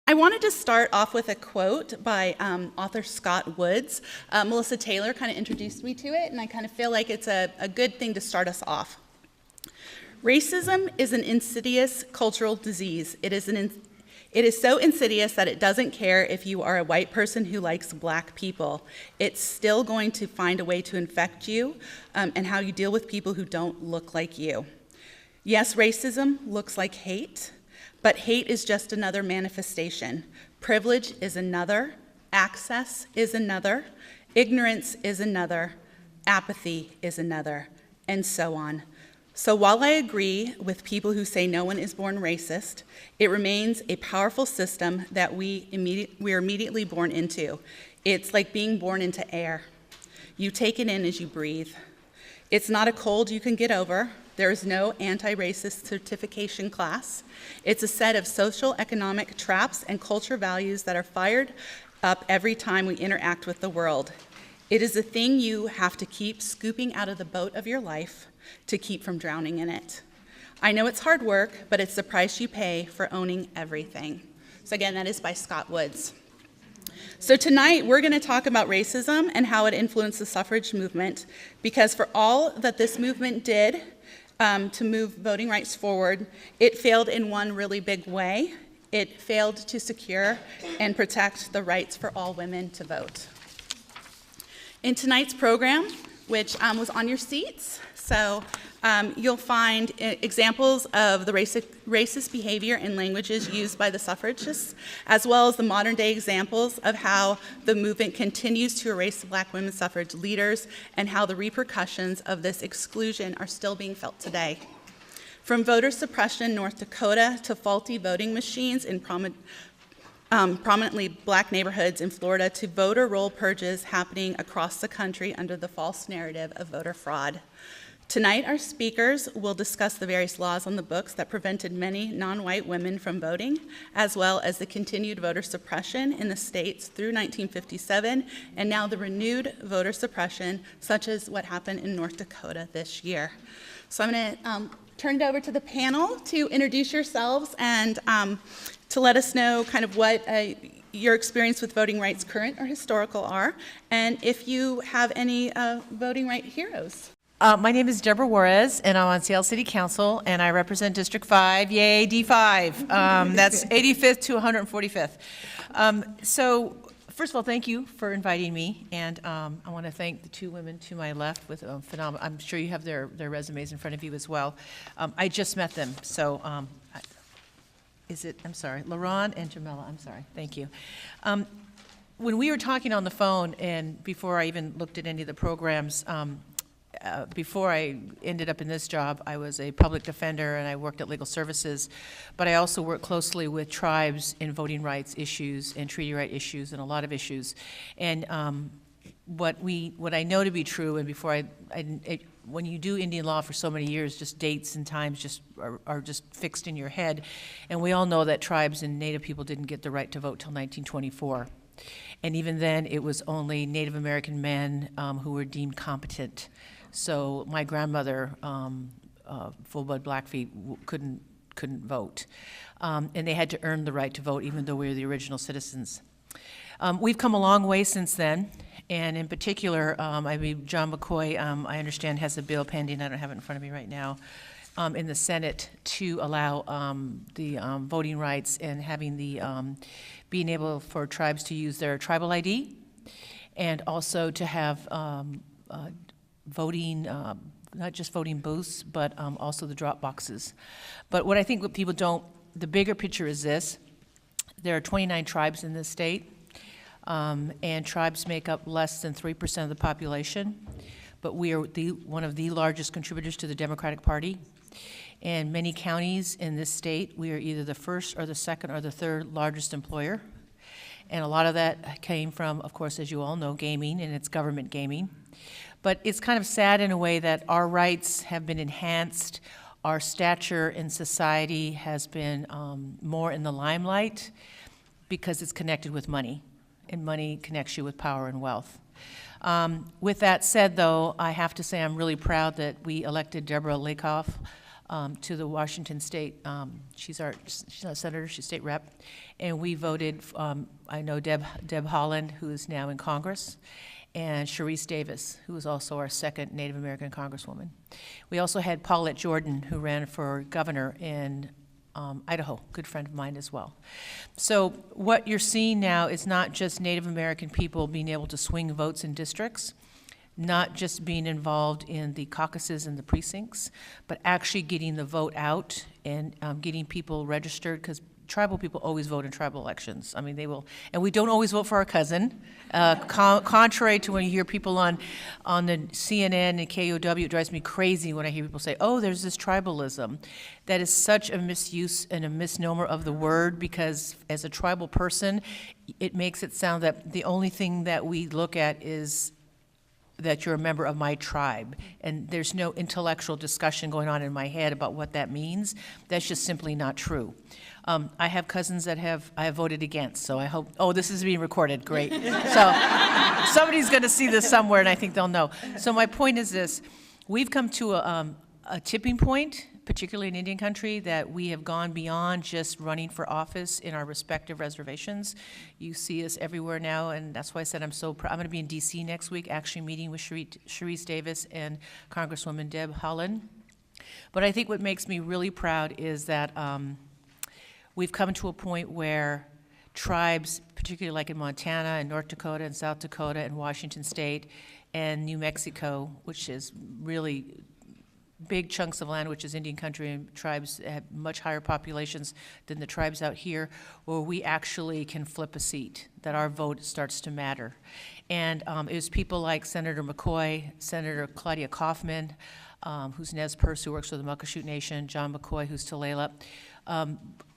I wanted to start off with a quote by author Scott Woods. Melissa Taylor kind of introduced me to it, and I kind of feel like it's a good thing to start us off. Racism is an insidious cultural disease. It is so insidious that it doesn't care if you are a white person who likes black people. It's still going to find a way to infect you and how you deal with people who don't look like you. Yes, racism looks like hate, but hate is just another manifestation. Privilege is another, access is another, ignorance is another, apathy is another, and so on. So while I agree with people who say no one is born racist, it remains a powerful system that we are immediately born into. It's like being born into air. You take it in as you breathe. It's not a cold you can get over. There is no anti-racist certification class. It's a set of social economic traps and culture values that are fired up every time we interact with the world. It is a thing you have to keep scooping out of the boat of your life to keep from drowning in it. I know it's hard work, but it's the price you pay for owning everything. So again, that is by Scott Woods. So tonight, we're going to talk about racism and how it influenced the suffrage movement, because for all that this movement did to move voting rights forward, it failed in one really big way. It failed to secure and protect the rights for all women to vote. In tonight's program, which was on your seats, so you'll find examples of the racist behavior and languages used by the suffragists, as well as the modern day examples of how the movement continues to erase black women suffrage leaders and how the repercussions of this exclusion are still being felt today. From voter suppression in North Dakota to faulty voting machines in prominently black neighborhoods in Florida to voter roll purges happening across the country under the false narrative of voter fraud. Tonight, our speakers will discuss the various laws on the books that prevented many non-white women from voting, as well as the continued voter suppression in the states through 1957, and now the renewed voter suppression, such as what happened in North Dakota this year. So I'm going to turn it over to the panel to introduce yourselves and to let us know kind of what your experience with voting rights, current or historical, are, and if you have any voting right heroes. My name is Debora Juarez, and I'm on Seattle City Council, and I represent District 5, yay, D5. That's 85th to 145th. So, first of all, thank you for inviting me, and I want to thank the two women to my left with phenomenal, I'm sure you have their resumes in front of you as well. I just met them, so I'm sorry, Laron and Jamila, I'm sorry, thank you. When we were talking on the phone, and before I even looked at any of the programs, before I ended up in this job, I was a public defender and I worked at legal services, but I also worked closely with tribes in voting rights issues and treaty right issues and a lot of issues. And what I know to be true, and before when you do Indian law for so many years, just dates and times just are just fixed in your head. And we all know that tribes and Native people didn't get the right to vote till 1924. And even then, it was only Native American men who were deemed competent. So my grandmother, full-blood Blackfeet, couldn't vote. And they had to earn the right to vote, even though we were the original citizens. We've come a long way since then. And in particular, John McCoy, I understand, has a bill pending, I don't have it in front of me right now, in the Senate to allow the voting rights and having the, being able for tribes to use their tribal ID, and also to have voting, not just voting booths, but also the drop boxes. But what I think what people don't, the bigger picture is this: there are 29 tribes in this state, and tribes make up less than 3% of the population, but we are one of the largest contributors to the Democratic Party. In many counties in this state, we are either the first or the second or the third largest employer. And a lot of that came from, of course, as you all know, gaming, and it's government gaming. But it's kind of sad in a way that our rights have been enhanced. Our stature in society has been more in the limelight because it's connected with money, and money connects you with power and wealth. With that said, though, I have to say I'm really proud that we elected Debora Lakoff to the Washington State. She's not a senator, she's state rep. And we voted, I know Deb Haaland, who is now in Congress, and Sharice Davis, who is also our second Native American Congresswoman. We also had Paulette Jordan, who ran for governor in Idaho, good friend of mine as well. So what you're seeing now is not just Native American people being able to swing votes in districts, not just being involved in the caucuses and the precincts, but actually getting the vote out and getting people registered, because tribal people always vote in tribal elections. I mean, they will, and we don't always vote for our cousin. Contrary to when you hear people on the CNN and KOW, it drives me crazy when I hear people say, oh, there's this tribalism. That is such a misuse and a misnomer of the word, because as a tribal person, it makes it sound that the only thing that we look at is that you're a member of my tribe, and there's no intellectual discussion going on in my head about what that means. That's just simply not true. I have cousins that I have voted against, so I hope, oh, this is being recorded, great. So somebody's gonna see this somewhere, and I think they'll know. So my point is this: we've come to a tipping point, particularly in Indian country, that we have gone beyond just running for office in our respective reservations. You see us everywhere now, and that's why I said I'm so proud. I'm going to be in D.C. next week, actually meeting with Sharice Davis and Congresswoman Deb Haaland. But I think what makes me really proud is that we've come to a point where tribes, particularly like in Montana and North Dakota and South Dakota and Washington State and New Mexico, which is really big chunks of land, which is Indian country, and tribes have much higher populations than the tribes out here, where we actually can flip a seat, that our vote starts to matter. And it was people like Senator McCoy, Senator Claudia Kaufman, who's Nez Perce, who works for the Muckleshoot Nation, John McCoy, who's Tulalip.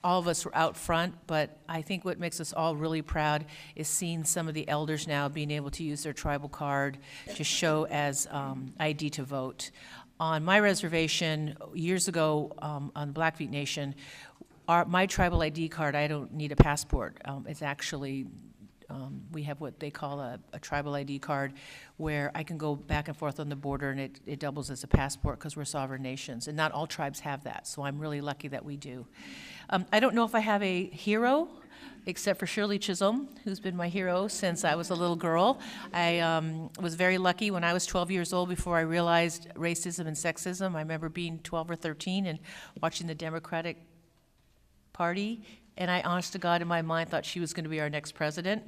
All of us were out front, but I think what makes us all really proud is seeing some of the elders now being able to use their tribal card to show as ID to vote. On my reservation, years ago, on the Blackfeet Nation, my tribal ID card, I don't need a passport. It's actually, we have what they call a tribal ID card, where I can go back and forth on the border, and it doubles as a passport because we're sovereign nations. And not all tribes have that, so I'm really lucky that we do. I don't know if I have a hero, except for Shirley Chisholm, who's been my hero since I was a little girl. I was very lucky when I was 12 years old, before I realized racism and sexism. I remember being 12 or 13 and watching the Democratic Party, and I, honest to God, in my mind, thought she was going to be our next president.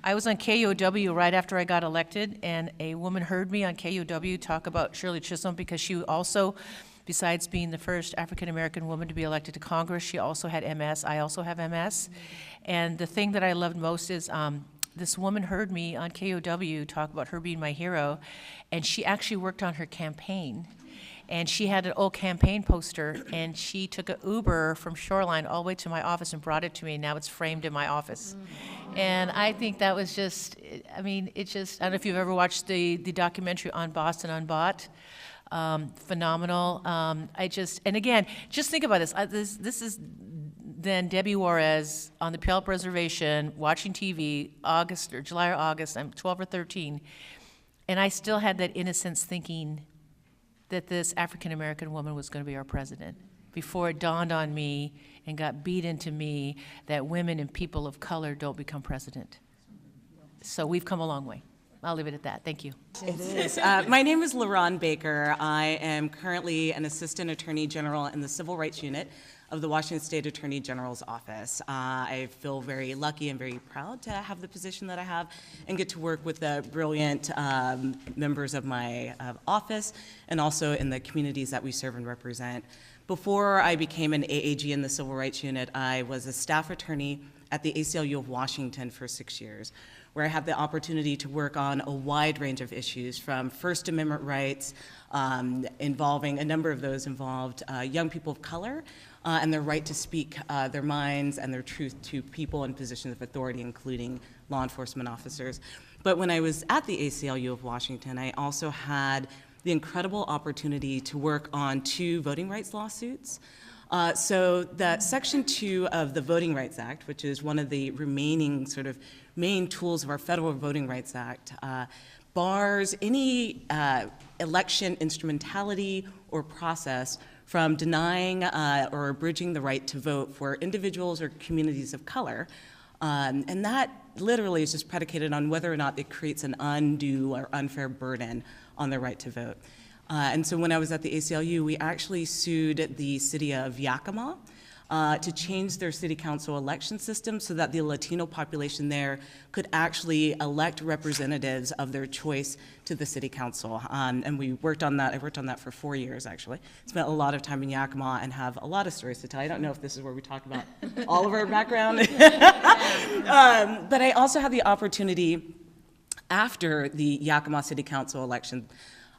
I was on KOW right after I got elected, and a woman heard me on KOW talk about Shirley Chisholm, because she also, besides being the first African-American woman to be elected to Congress, she also had MS. I also have MS. And the thing that I loved most is this woman heard me on KOW talk about her being my hero, and she actually worked on her campaign. And she had an old campaign poster, and she took an Uber from Shoreline all the way to my office and brought it to me, and now it's framed in my office. And I think that was just, I mean, it just, I don't know if you've ever watched the documentary on Boston Unbought. Phenomenal. And again, just think about this. This is then Debbie Juarez on the Puyallup Reservation watching TV, July or August, I'm 12 or 13, and I still had that innocence thinking that this African-American woman was going to be our president, before it dawned on me and got beat into me that women and people of color don't become president. So we've come a long way. I'll leave it at that. Thank you. It is. My name is LaRon Baker. I am currently an Assistant Attorney General in the Civil Rights Unit of the Washington State Attorney General's Office. I feel very lucky and very proud to have the position that I have and get to work with the brilliant members of my office, and also in the communities that we serve and represent. Before I became an AAG in the Civil Rights Unit, I was a staff attorney at the ACLU of Washington for 6 years, where I had the opportunity to work on a wide range of issues, from First Amendment rights, involving, a number of those involved young people of color, and their right to speak their minds and their truth to people in positions of authority, including law enforcement officers. But when I was at the ACLU of Washington, I also had the incredible opportunity to work on 2 voting rights lawsuits. So that Section 2 of the Voting Rights Act, which is one of the remaining sort of main tools of our Federal Voting Rights Act, bars any election instrumentality or process from denying or abridging the right to vote for individuals or communities of color. And that literally is just predicated on whether or not it creates an undue or unfair burden on their right to vote. And so when I was at the ACLU, we actually sued the city of Yakima to change their city council election system so that the Latino population there could actually elect representatives of their choice to the city council. And we worked on that. I worked on that for 4 years, actually. Spent a lot of time in Yakima and have a lot of stories to tell. I don't know if this is where we talk about all of our background. But I also had the opportunity after the Yakima City Council election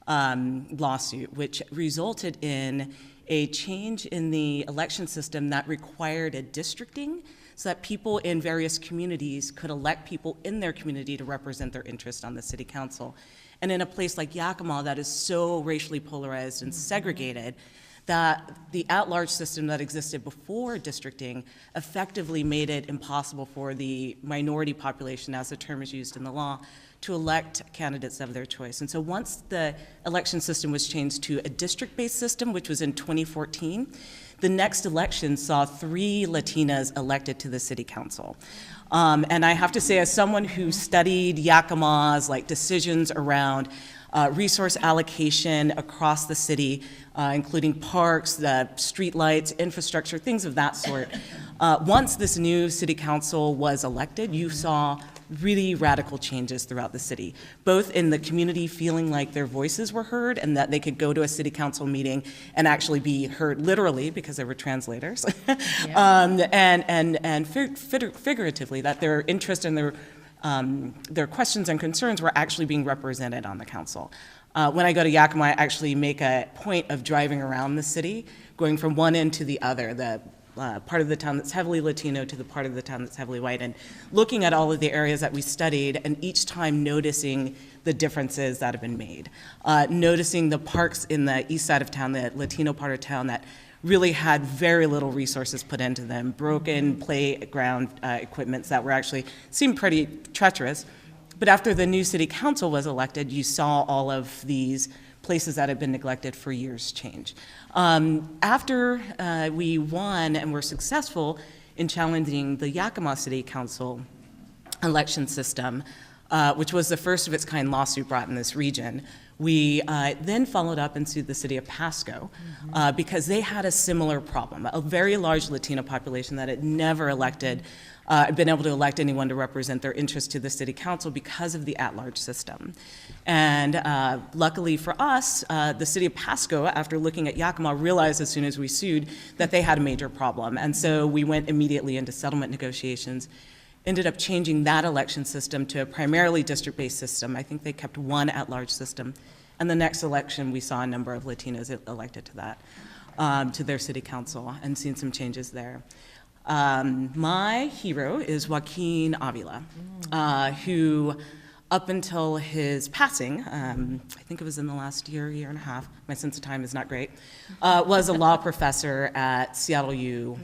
lawsuit, which resulted in a change in the election system that required a districting so that people in various communities could elect people in their community to represent their interest on the city council. And in a place like Yakima that is so racially polarized and segregated, that the at-large system that existed before districting effectively made it impossible for the minority population, as the term is used in the law, to elect candidates of their choice. And so once the election system was changed to a district-based system, which was in 2014, the next election saw 3 Latinas elected to the city council. And I have to say, as someone who studied Yakima's decisions around resource allocation across the city, including parks, the street lights, infrastructure, things of that sort. Once this new city council was elected, you saw really radical changes throughout the city, both in the community feeling like their voices were heard and that they could go to a city council meeting and actually be heard literally because there were translators, and figuratively, that their interest and their questions and concerns were actually being represented on the council. When I go to Yakima, I actually make a point of driving around the city, going from one end to the other, the part of the town that's heavily Latino to the part of the town that's heavily white, and looking at all of the areas that we studied, and each time noticing the differences that have been made. Noticing the parks in the east side of town, the Latino part of town, that really had very little resources put into them, broken playground equipments that were actually seemed pretty treacherous. But after the new city council was elected, you saw all of these places that had been neglected for years change. After we won and were successful in challenging the Yakima City Council election system, which was the first of its kind lawsuit brought in this region, we then followed up and sued the city of Pasco because they had a similar problem, a very large Latino population that had never been able to elect anyone to represent their interest to the city council because of the at-large system. And luckily for us, the city of Pasco, after looking at Yakima, realized as soon as we sued that they had a major problem. And so we went immediately into settlement negotiations, ended up changing that election system to a primarily district-based system. I think they kept one at-large system. And the next election, we saw a number of Latinos elected to that, to their city council, and seen some changes there. My hero is Joaquin Avila, who up until his passing, I think it was in the last year and a half, my sense of time is not great, was a law professor at Seattle U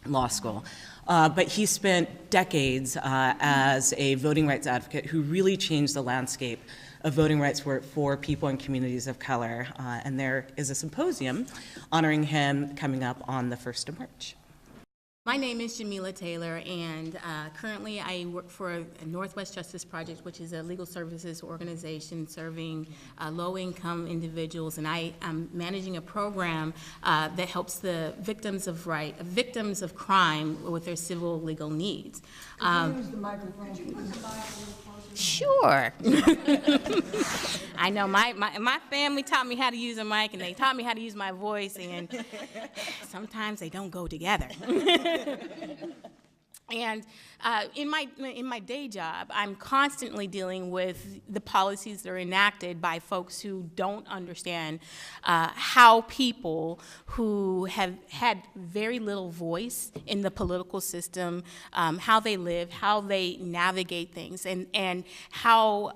Law School. But he spent decades as a voting rights advocate who really changed the landscape of voting rights for people in communities of color. And there is a symposium honoring him coming up on the 1st of March. My name is Jamila Taylor, and currently I work for Northwest Justice Project, which is a legal services organization serving low-income individuals, and I am managing a program that helps the victims of crime with their civil legal needs. Use the microphone. Sure. I know my family taught me how to use a mic, and they taught me how to use my voice, and sometimes they don't go together. And in my day job, I'm constantly dealing with the policies that are enacted by folks who don't understand how people who have had very little voice in the political system, how they live, how they navigate things, and how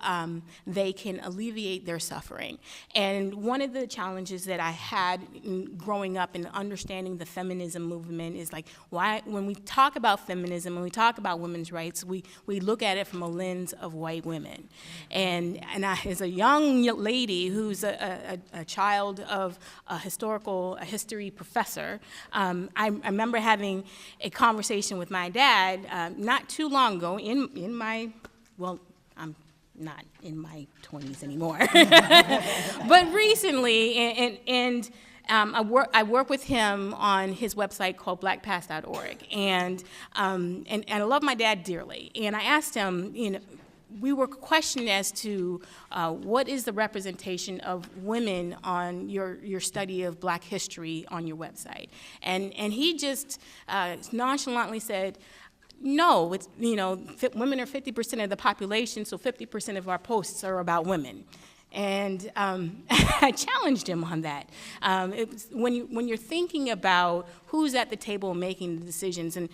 they can alleviate their suffering. And one of the challenges that I had in growing up and understanding the feminism movement is like, why, when we talk about feminism, feminism, when we talk about women's rights, we look at it from a lens of white women. And I, as a young lady who's a child of a history professor, I remember having a conversation with my dad not too long ago in my, well, I'm not in my 20s anymore, but recently, and I work with him on his website called blackpast.org, and I love my dad dearly. And I asked him, we were questioned as to what is the representation of women on your study of Black history on your website, and he just nonchalantly said, no, it's, women are 50% of the population, so 50% of our posts are about women. And I challenged him on that. When you're thinking about who's at the table making the decisions, and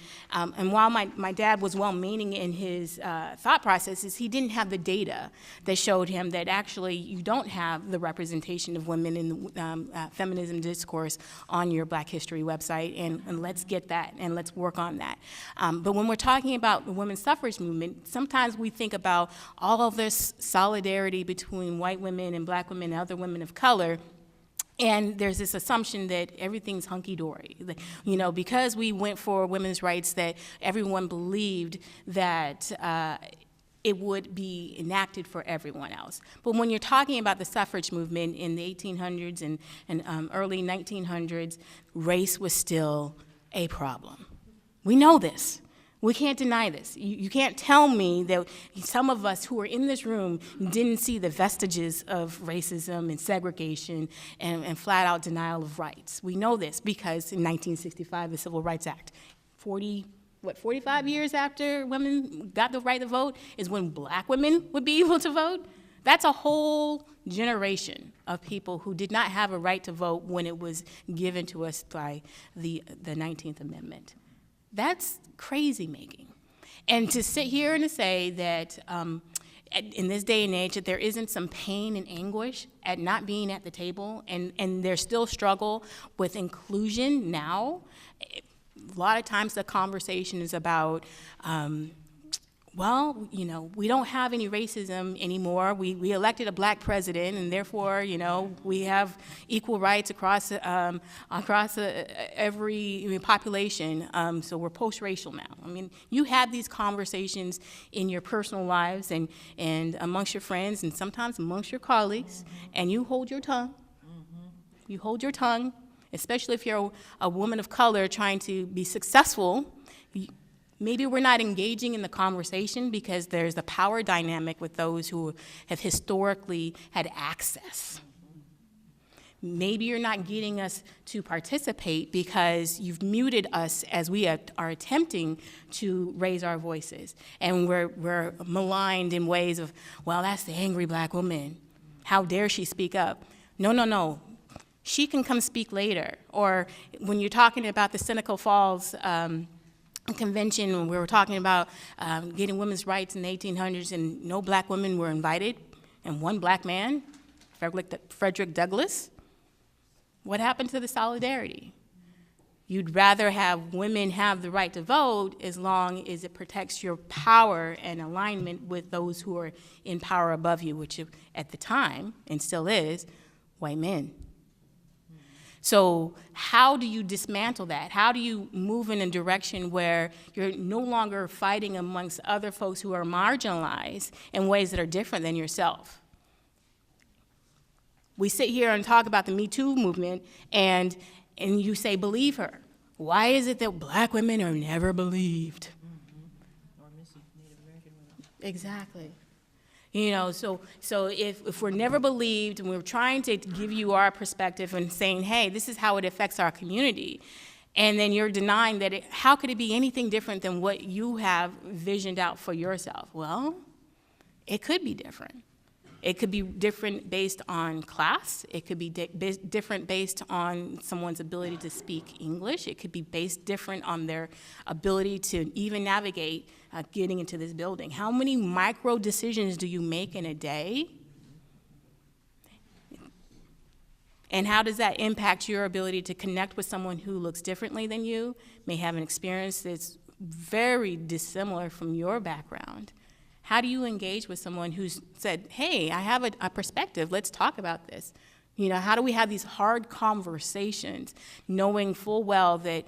while my dad was well-meaning in his thought processes, he didn't have the data that showed him that actually you don't have the representation of women in the feminism discourse on your Black History website, and let's get that, and let's work on that. But when we're talking about the women's suffrage movement, sometimes we think about all of this solidarity between white women and Black women and other women of color, and there's this assumption that everything's hunky-dory. Because we went for women's rights, that everyone believed that it would be enacted for everyone else. But when you're talking about the suffrage movement in the 1800s and early 1900s, race was still a problem. We know this. We can't deny this. You can't tell me that some of us who are in this room didn't see the vestiges of racism and segregation and flat-out denial of rights. We know this because in 1965, the Civil Rights Act, 45 years after women got the right to vote is when Black women would be able to vote? That's a whole generation of people who did not have a right to vote when it was given to us by the 19th Amendment. That's crazy making. And to sit here and to say that in this day and age that there isn't some pain and anguish at not being at the table, and there's still struggle with inclusion now, a lot of times the conversation is about, we don't have any racism anymore. We elected a Black president, and therefore, we have equal rights across every population. So we're post-racial now. I mean, you have these conversations in your personal lives and amongst your friends and sometimes amongst your colleagues, and you hold your tongue. You hold your tongue, especially if you're a woman of color trying to be successful. Maybe we're not engaging in the conversation because there's a power dynamic with those who have historically had access. Maybe you're not getting us to participate because you've muted us as we are attempting to raise our voices. And we're maligned in ways of, well, that's the angry Black woman. How dare she speak up? No. She can come speak later. Or when you're talking about the Seneca Falls convention, when we were talking about getting women's rights in the 1800s, and no Black women were invited, and one Black man, Frederick Douglass. What happened to the solidarity? You'd rather have women have the right to vote as long as it protects your power and alignment with those who are in power above you, which at the time, and still is, white men. So how do you dismantle that? How do you move in a direction where you're no longer fighting amongst other folks who are marginalized in ways that are different than yourself? We sit here and talk about the Me Too movement, and you say, believe her. Why is it that Black women are never believed? Or missing Native American women. Exactly. So if we're never believed and we're trying to give you our perspective and saying, hey, this is how it affects our community, and then you're denying that, how could it be anything different than what you have visioned out for yourself? Well, it could be different. It could be different based on class. It could be different based on someone's ability to speak English. It could be based different on their ability to even navigate getting into this building. How many micro decisions do you make in a day? And how does that impact your ability to connect with someone who looks differently than you, may have an experience that's very dissimilar from your background. How do you engage with someone who's said, hey, I have a perspective, let's talk about this? You know, how do we have these hard conversations knowing full well that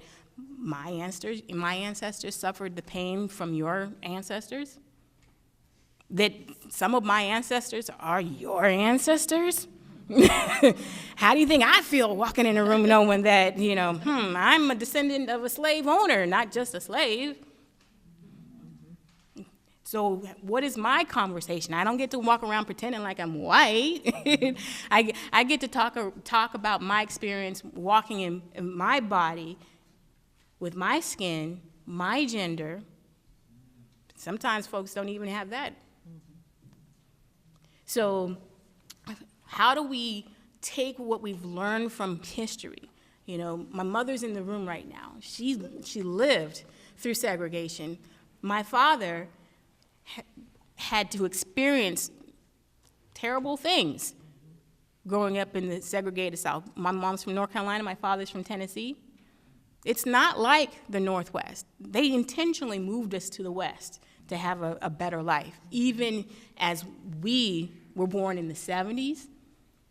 my ancestors suffered the pain from your ancestors? That some of my ancestors are your ancestors? How do you think I feel walking in a room knowing that, you know, I'm a descendant of a slave owner, not just a slave? So what is my conversation? I don't get to walk around pretending like I'm white. I get to talk about my experience walking in my body with my skin, my gender. Sometimes folks don't even have that. So how do we take what we've learned from history? You know, my mother's in the room right now. She lived through segregation. My father had to experience terrible things growing up in the segregated South. My mom's from North Carolina, my father's from Tennessee. It's not like the Northwest. They intentionally moved us to the West to have a better life. Even as we were born in the 70s,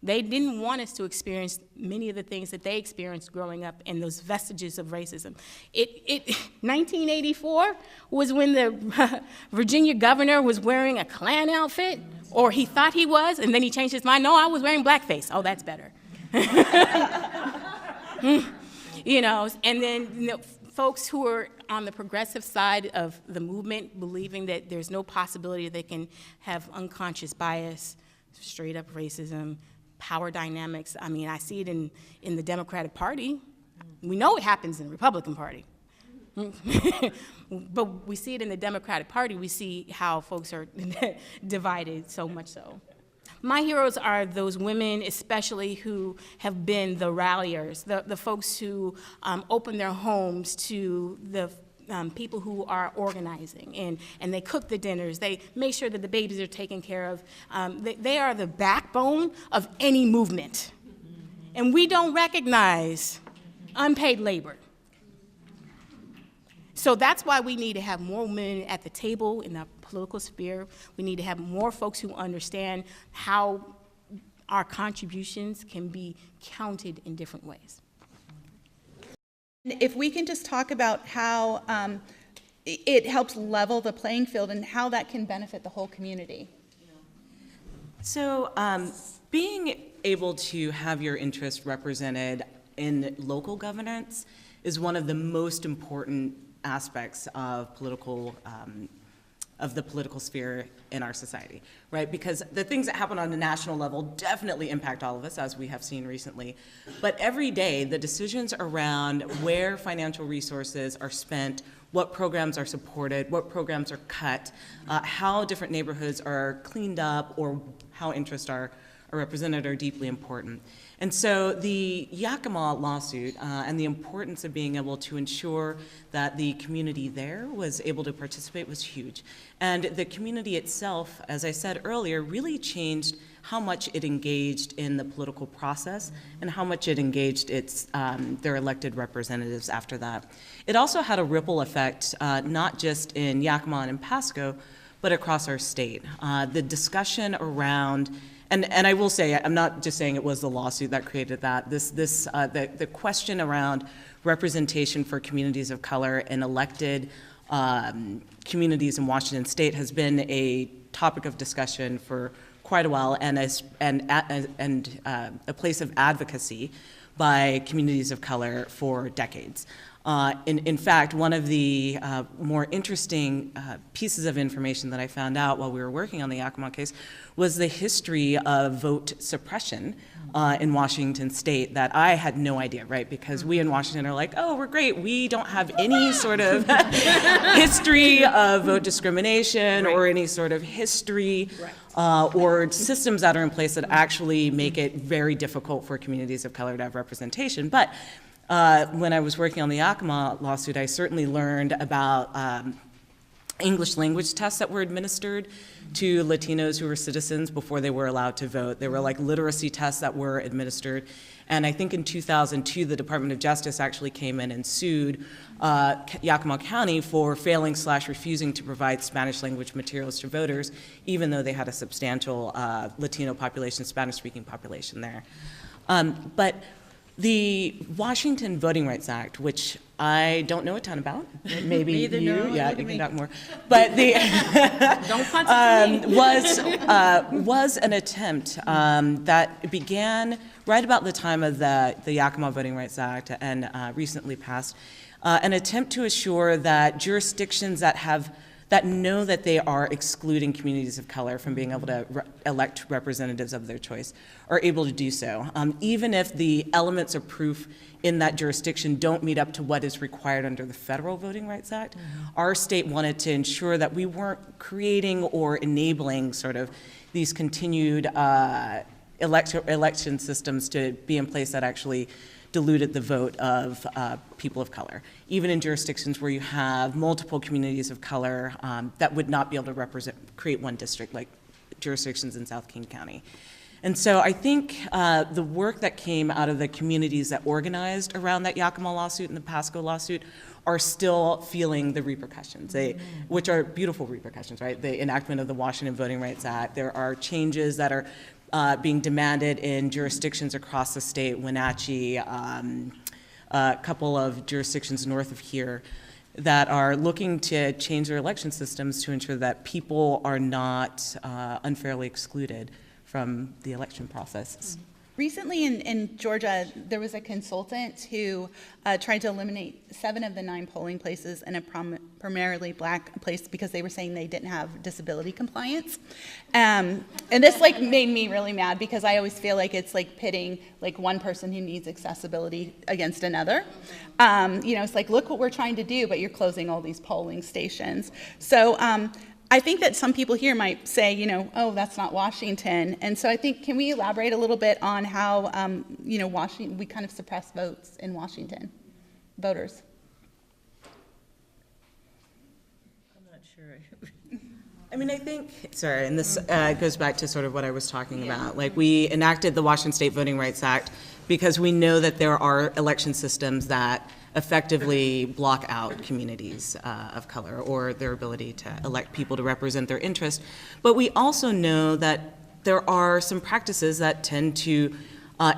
they didn't want us to experience many of the things that they experienced growing up and those vestiges of racism. 1984 was when the Virginia governor was wearing a Klan outfit, or he thought he was, and then he changed his mind. No, I was wearing blackface. Oh, that's better. You know, and then folks who are on the progressive side of the movement believing that there's no possibility they can have unconscious bias, straight up racism, power dynamics. I mean, I see it in the Democratic Party. We know it happens in the Republican Party. But we see it in the Democratic Party. We see how folks are divided, so much so. My heroes are those women, especially who have been the ralliers, the folks who open their homes to the people who are organizing, and they cook the dinners, they make sure that the babies are taken care of. They are the backbone of any movement. And we don't recognize unpaid labor. So that's why we need to have more women at the table in the political sphere. We need to have more folks who understand how our contributions can be counted in different ways. If we can just talk about how it helps level the playing field and how that can benefit the whole community. So being able to have your interests represented in local governance is one of the most important aspects of the political sphere in our society, right? Because the things that happen on a national level definitely impact all of us, as we have seen recently. But every day, the decisions around where financial resources are spent, what programs are supported, what programs are cut, how different neighborhoods are cleaned up, or how interests are represented are deeply important. And so the Yakima lawsuit and the importance of being able to ensure that the community there was able to participate was huge. And the community itself, as I said earlier, really changed how much it engaged in the political process and how much it engaged their elected representatives after that. It also had a ripple effect, not just in Yakima and in Pasco, but across our state. The discussion around and I will say, I'm not just saying it was the lawsuit that created that. The question around representation for communities of color in elected communities in Washington State has been a topic of discussion for quite a while, and a place of advocacy by communities of color for decades. In fact, one of the more interesting pieces of information that I found out while we were working on the Yakima case was the history of vote suppression in Washington State that I had no idea, right? Because we in Washington are like, oh, we're great. We don't have any sort of history of vote discrimination or any sort of history or systems that are in place that actually make it very difficult for communities of color to have representation. But when I was working on the Yakima lawsuit, I certainly learned about English language tests that were administered to Latinos who were citizens before they were allowed to vote. There were like literacy tests that were administered. And I think in 2002, the Department of Justice actually came in and sued Yakima County for failing/refusing to provide Spanish language materials to voters, even though they had a substantial Latino population, Spanish-speaking population there. But the Washington Voting Rights Act, which I don't know a ton about, maybe you, yeah, you can talk more. But the Don't punt it to me. was an attempt that began right about the time of the Yakima Voting Rights Act and recently passed, an attempt to assure that jurisdictions that know that they are excluding communities of color from being able to elect representatives of their choice are able to do so, even if the elements of proof in that jurisdiction don't meet up to what is required under the Federal Voting Rights Act. Our state wanted to ensure that we weren't creating or enabling sort of these continued election systems to be in place that actually diluted the vote of people of color, even in jurisdictions where you have multiple communities of color that would not be able to create one district, like jurisdictions in South King County. And so I think the work that came out of the communities that organized around that Yakima lawsuit and the Pasco lawsuit are still feeling the repercussions, which are beautiful repercussions, right? The enactment of the Washington Voting Rights Act. There are changes that are being demanded in jurisdictions across the state, Wenatchee, a couple of jurisdictions north of here, that are looking to change their election systems to ensure that people are not unfairly excluded from the election process. Recently in Georgia, there was a consultant who tried to eliminate 7 of the 9 polling places in a primarily black place because they were saying they didn't have disability compliance. And this like made me really mad because I always feel like it's like pitting like one person who needs accessibility against another. You know, it's like, look what we're trying to do, but you're closing all these polling stations. So I think that some people here might say, you know, oh, that's not Washington. And so I think, can we elaborate a little bit on how, you know, we kind of suppress votes in Washington, voters? I'm not sure. I mean, I think, sorry, and this goes back to sort of what I was talking about. Like, we enacted the Washington State Voting Rights Act because we know that there are election systems that effectively block out communities of color or their ability to elect people to represent their interests. But we also know that there are some practices that tend to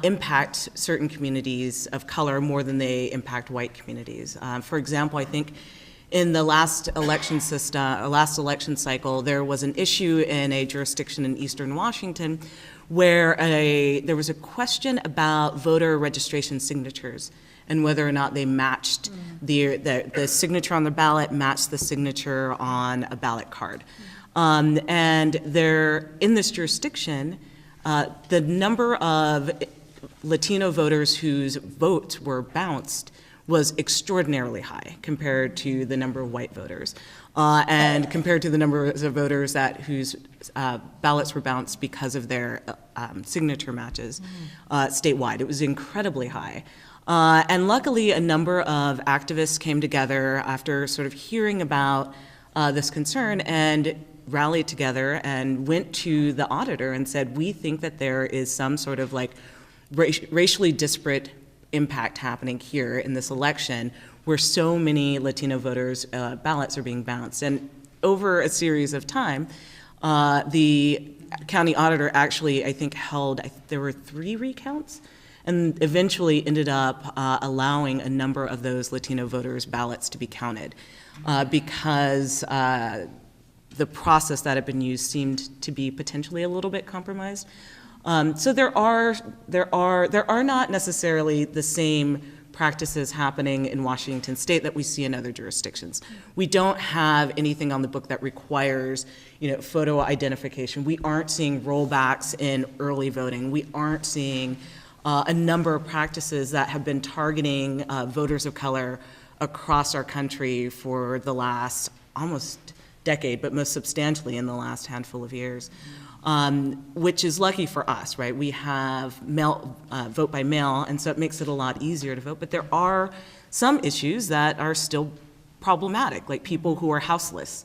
impact certain communities of color more than they impact white communities. For example, I think in the last election cycle, there was an issue in a jurisdiction in Eastern Washington where there was a question about voter registration signatures and whether or not they matched the signature on the ballot matched the signature on a ballot card. And there, in this jurisdiction, the number of Latino voters whose votes were bounced was extraordinarily high compared to the number of white voters, and compared to the number of voters whose ballots were bounced because of their signature matches statewide. It was incredibly high. And luckily, a number of activists came together after sort of hearing about this concern and rallied together and went to the auditor and said, we think that there is some sort of like racially disparate impact happening here in this election where so many Latino voters' ballots are being bounced. And over a series of time, the county auditor actually, I think, there were 3 recounts, and eventually ended up allowing a number of those Latino voters' ballots to be counted because the process that had been used seemed to be potentially a little bit compromised. So there are not necessarily the same practices happening in Washington State that we see in other jurisdictions. We don't have anything on the book that requires, photo identification. We aren't seeing rollbacks in early voting. We aren't seeing a number of practices that have been targeting voters of color across our country for the last almost decade, but most substantially in the last handful of years, which is lucky for us, right? We have vote by mail, and so it makes it a lot easier to vote, but there are some issues that are still problematic, like people who are houseless,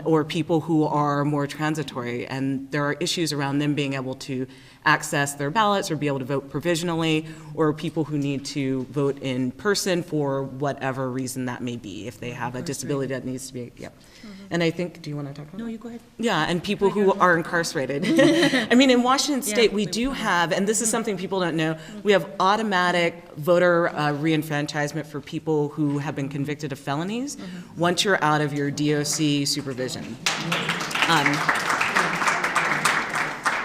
or people who are more transitory, and there are issues around them being able to access their ballots or be able to vote provisionally, or people who need to vote in person for whatever reason that may be, if they have a disability that needs to be, yep. And I think, do you want to talk about that? No, you go ahead. Yeah, and people who are incarcerated. I mean, in Washington State, we do have, and this is something people don't know, we have automatic voter reenfranchisement for people who have been convicted of felonies once you're out of your DOC supervision.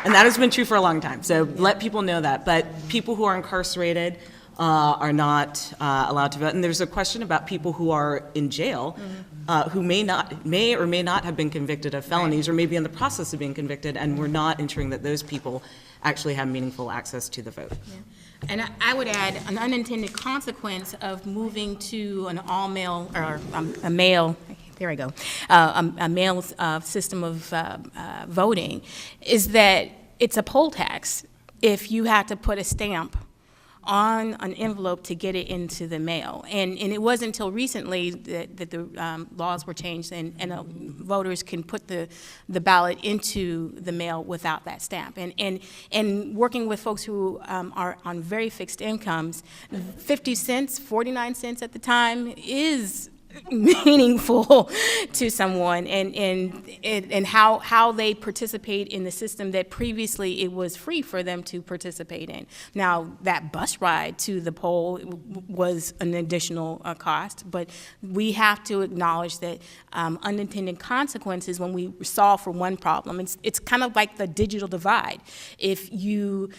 And that has been true for a long time, so let people know that. But people who are incarcerated are not allowed to vote. And there's a question about people who are in jail who may or may not have been convicted of felonies, or may be in the process of being convicted, and we're not ensuring that those people actually have meaningful access to the vote. Yeah. And I would add an unintended consequence of moving to an all-male, or a male, there we go, a male system of voting, is that it's a poll tax if you had to put a stamp on an envelope to get it into the mail. And it wasn't until recently that the laws were changed, and voters can put the ballot into the mail without that stamp. And working with folks who are on very fixed incomes, 50 cents, 49 cents at the time is meaningful to someone, and how they participate in the system that previously it was free for them to participate in. Now, that bus ride to the poll was an additional cost, but we have to acknowledge that unintended consequences when we solve for one problem. It's kind of like the digital divide. If you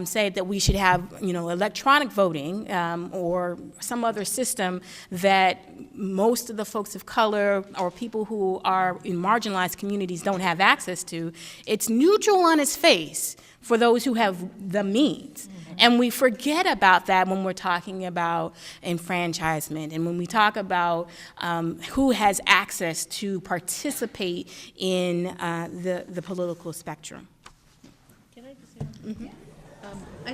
say that we should have, electronic voting or some other system that most of the folks of color or people who are in marginalized communities don't have access to, it's neutral on its face for those who have the means. And we forget about that when we're talking about enfranchisement, and when we talk about who has access to participate in the political spectrum. Can I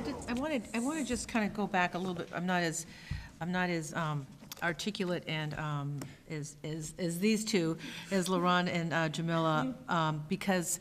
just say I want to just kind of go back a little bit. I'm not as articulate and as these two, as Laron and Jamila, because.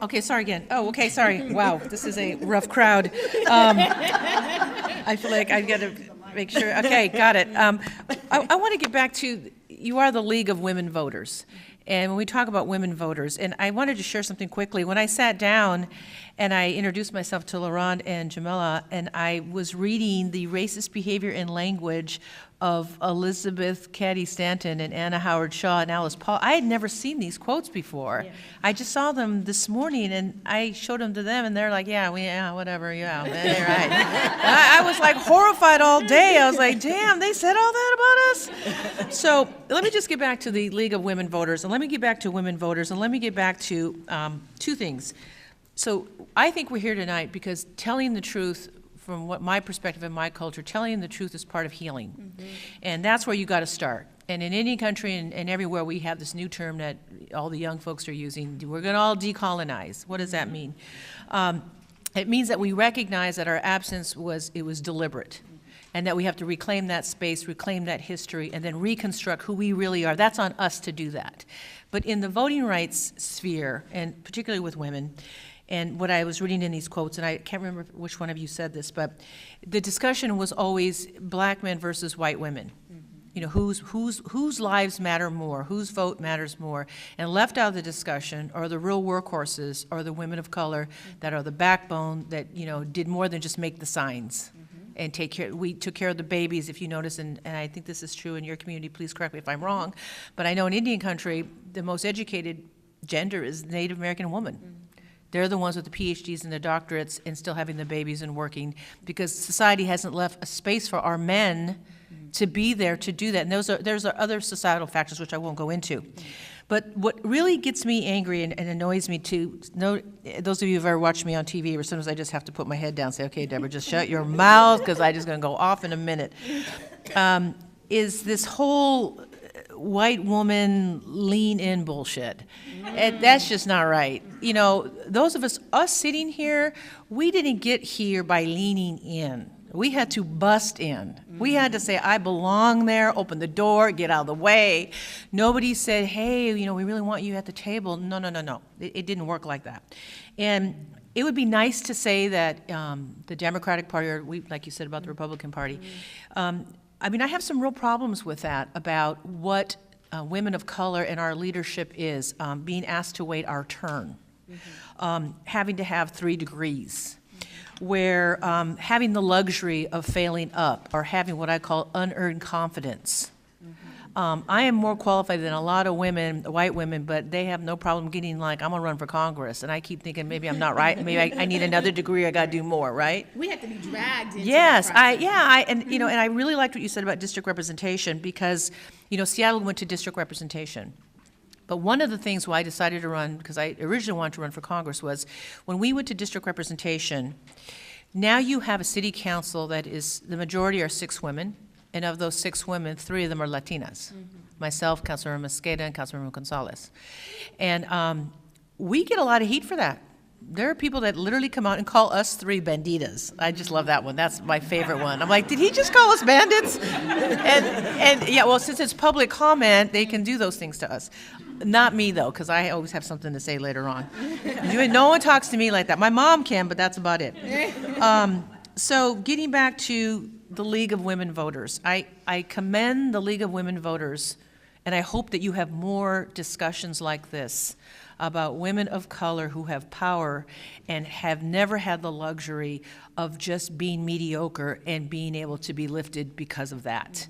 Okay, sorry again. Oh, okay, sorry. Wow, this is a rough crowd. I feel like I've got to make sure. Okay, got it. I want to get back to, you are the League of Women Voters. And when we talk about women voters, and I wanted to share something quickly. When I sat down and I introduced myself to Laron and Jamila, and I was reading the racist behavior and language of Elizabeth Cady Stanton and Anna Howard Shaw and Alice Paul, I had never seen these quotes before. Yeah. I just saw them this morning, and I showed them to them, and they're like, yeah, whatever, yeah, they're right. I was like horrified all day. I was like, damn, they said all that about us? So let me just get back to the League of Women Voters, and let me get back to women voters, and let me get back to two things. So I think we're here tonight because telling the truth, from what my perspective and my culture, telling the truth is part of healing. Mm-hmm. And that's where you got to start. And in any country and everywhere, we have this new term that all the young folks are using. We're going to all decolonize. What does that mean? It means that we recognize that our absence was deliberate, and that we have to reclaim that space, reclaim that history, and then reconstruct who we really are. That's on us to do that. But in the voting rights sphere, and particularly with women, and what I was reading in these quotes, and I can't remember which one of you said this, but the discussion was always black men versus white women. Mm-hmm. Whose lives matter more, whose vote matters more, and left out of the discussion are the real workhorses, are the women of color that are the backbone that did more than just make the signs. And take care. We took care of the babies, if you notice, and I think this is true in your community. Please correct me if I'm wrong, but I know in Indian country, the most educated gender is Native American woman. Mm-hmm. They're the ones with the PhDs and the doctorates and still having the babies and working, because society hasn't left a space for our men to be there to do that. And there's other societal factors which I won't go into. But what really gets me angry and annoys me too, those of you who've ever watched me on TV, or sometimes I just have to put my head down and say, okay, Deborah, just shut your mouth, because I'm just going to go off in a minute, is this whole white woman lean in bullshit. And that's just not right. Those of us sitting here, we didn't get here by leaning in. We had to bust in. We had to say, I belong there, open the door, get out of the way. Nobody said, hey, we really want you at the table. No, no, no, no. It didn't work like that. And it would be nice to say that the Democratic Party, or like you said about the Republican Party, I have some real problems with that, about what women of color in our leadership is, being asked to wait our turn, having to have 3 degrees, where having the luxury of failing up, or having what I call unearned confidence. I am more qualified than a lot of women, white women, but they have no problem getting like, I'm gonna run for Congress, and I keep thinking maybe I'm not right, maybe I need another degree, I gotta do more, right? We have to be dragged into Yes, that process. and I really liked what you said about district representation, because, Seattle went to district representation. But one of the things why I decided to run, because I originally wanted to run for Congress, was when we went to district representation, now you have a city council that is, the majority are 6 women, and of those 6 women, 3 of them are Latinas. Myself, Councilmember Mosqueda, and Councilmember Gonzalez. And we get a lot of heat for that. There are people that literally come out and call us 3 banditas. I just love that one. That's my favorite one. I'm like, did he just call us bandits? And yeah, well, since it's public comment, they can do those things to us. Not me, though, because I always have something to say later on. No one talks to me like that. My mom can, but that's about it. So getting back to the League of Women Voters, I commend the League of Women Voters, and I hope that you have more discussions like this about women of color who have power and have never had the luxury of just being mediocre and being able to be lifted because of that.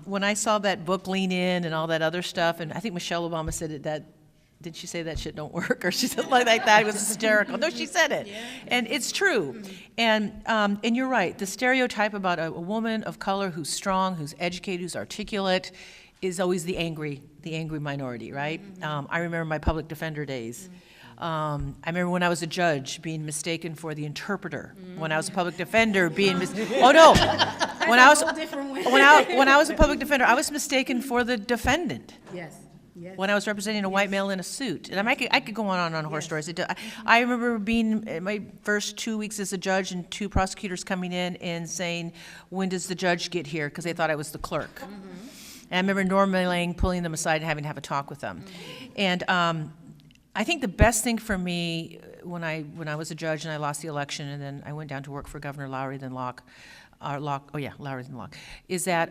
When I saw that book Lean In and all that other stuff, and I think Michelle Obama said that, did she say that shit don't work, or she said like that? It was hysterical. No, she said it, and it's true. And you're right. The stereotype about a woman of color who's strong, who's educated, who's articulate, is always the angry minority, right? I remember my public defender days. I remember when I was a judge being mistaken for the interpreter. When I was a public defender being oh no, when I was a public defender, I was mistaken for the defendant. Yes. Yes. When I was representing a white male in a suit. And I could go on horror stories. I remember being in my first 2 weeks as a judge and 2 prosecutors coming in and saying, when does the judge get here? Because they thought I was the clerk. And I remember Norma Lang pulling them aside and having to have a talk with them. And I think the best thing for me when I was a judge and I lost the election, and then I went down to work for Governor Lowry then Locke, is that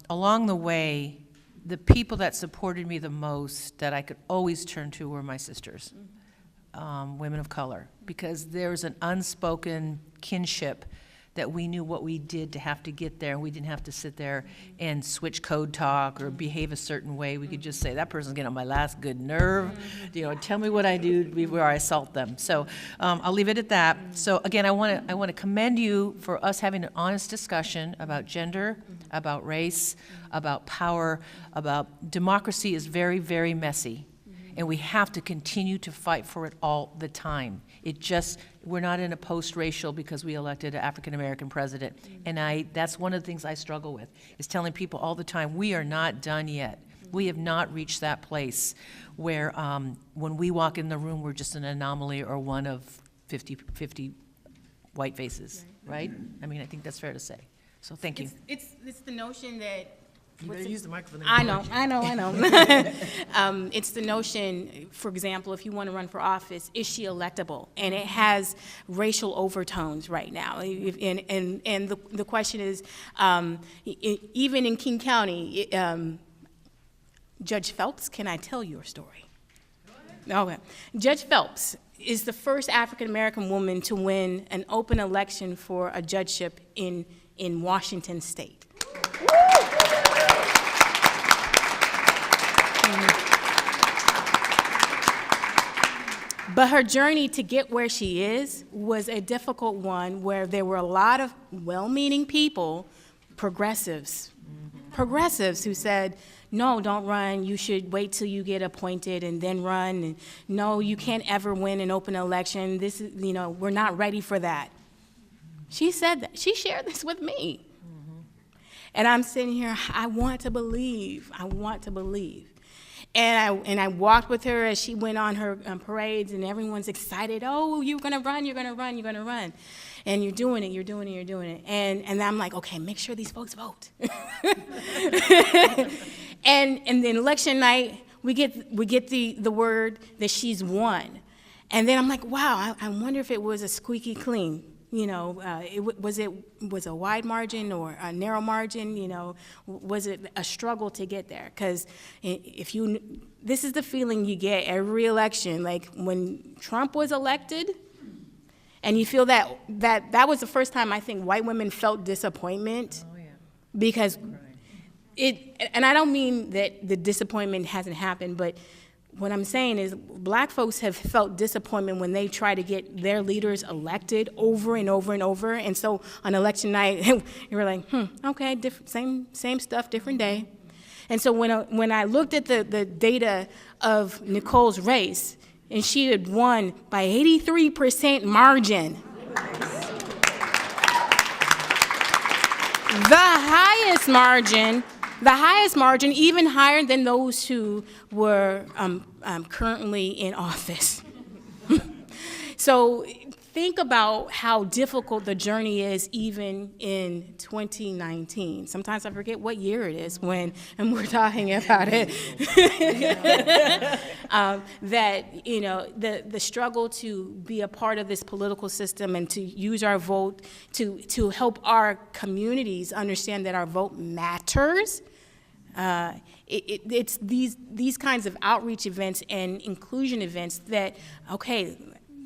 along the way, the people that supported me the most that I could always turn to were my sisters, women of color, because there's an unspoken kinship that we knew what we did to have to get there, and we didn't have to sit there and switch code talk or behave a certain way. We could just say, that person's getting on my last good nerve, tell me what I do before I assault them. So I'll leave it at that. So again, I want to commend you for us having an honest discussion about gender, about race, about power, about democracy is very, very messy. And we have to continue to fight for it all the time. We're not in a post-racial because we elected an African-American president. And that's one of the things I struggle with, is telling people all the time, we are not done yet. We have not reached that place where when we walk in the room, we're just an anomaly or one of 50 white faces, right? I mean, I think that's fair to say. So thank you. It's the notion that You better use the microphone. I know. It's the notion, for example, if you want to run for office, is she electable? And it has racial overtones right now. And the question is, even in King County, Judge Phelps, can I tell your story? Okay. Judge Phelps is the first African-American woman to win an open election for a judgeship in Washington State. But her journey to get where she is was a difficult one, where there were a lot of well-meaning people, progressives who said, no, don't run, you should wait till you get appointed and then run, and no, you can't ever win an open election, this is, we're not ready for that. She said that, she shared this with me. And I'm sitting here, I want to believe. And I walked with her as she went on her parades, and everyone's excited. Oh, you're gonna run. And you're doing it. And I'm like, okay, make sure these folks vote. and then election night, we get the word that she's won. And then I'm like, wow, I wonder if it was a squeaky clean. Was a wide margin or a narrow margin? Was it a struggle to get there? Because this is the feeling you get every election. Like when Trump was elected, and you feel that was the first time I think white women felt disappointment. Oh, yeah. Because and I don't mean that the disappointment hasn't happened, but what I'm saying is black folks have felt disappointment when they try to get their leaders elected over and over and over. And so on election night, you were like, okay, same stuff, different day. And so when I looked at the data of Nicole's race, and she had won by 83% margin. The highest margin, even higher than those who were currently in office. So think about how difficult the journey is even in 2019. Sometimes I forget what year it is when we're talking about it. That, the struggle to be a part of this political system and to use our vote to help our communities understand that our vote matters. It's these kinds of outreach events and inclusion events that, okay,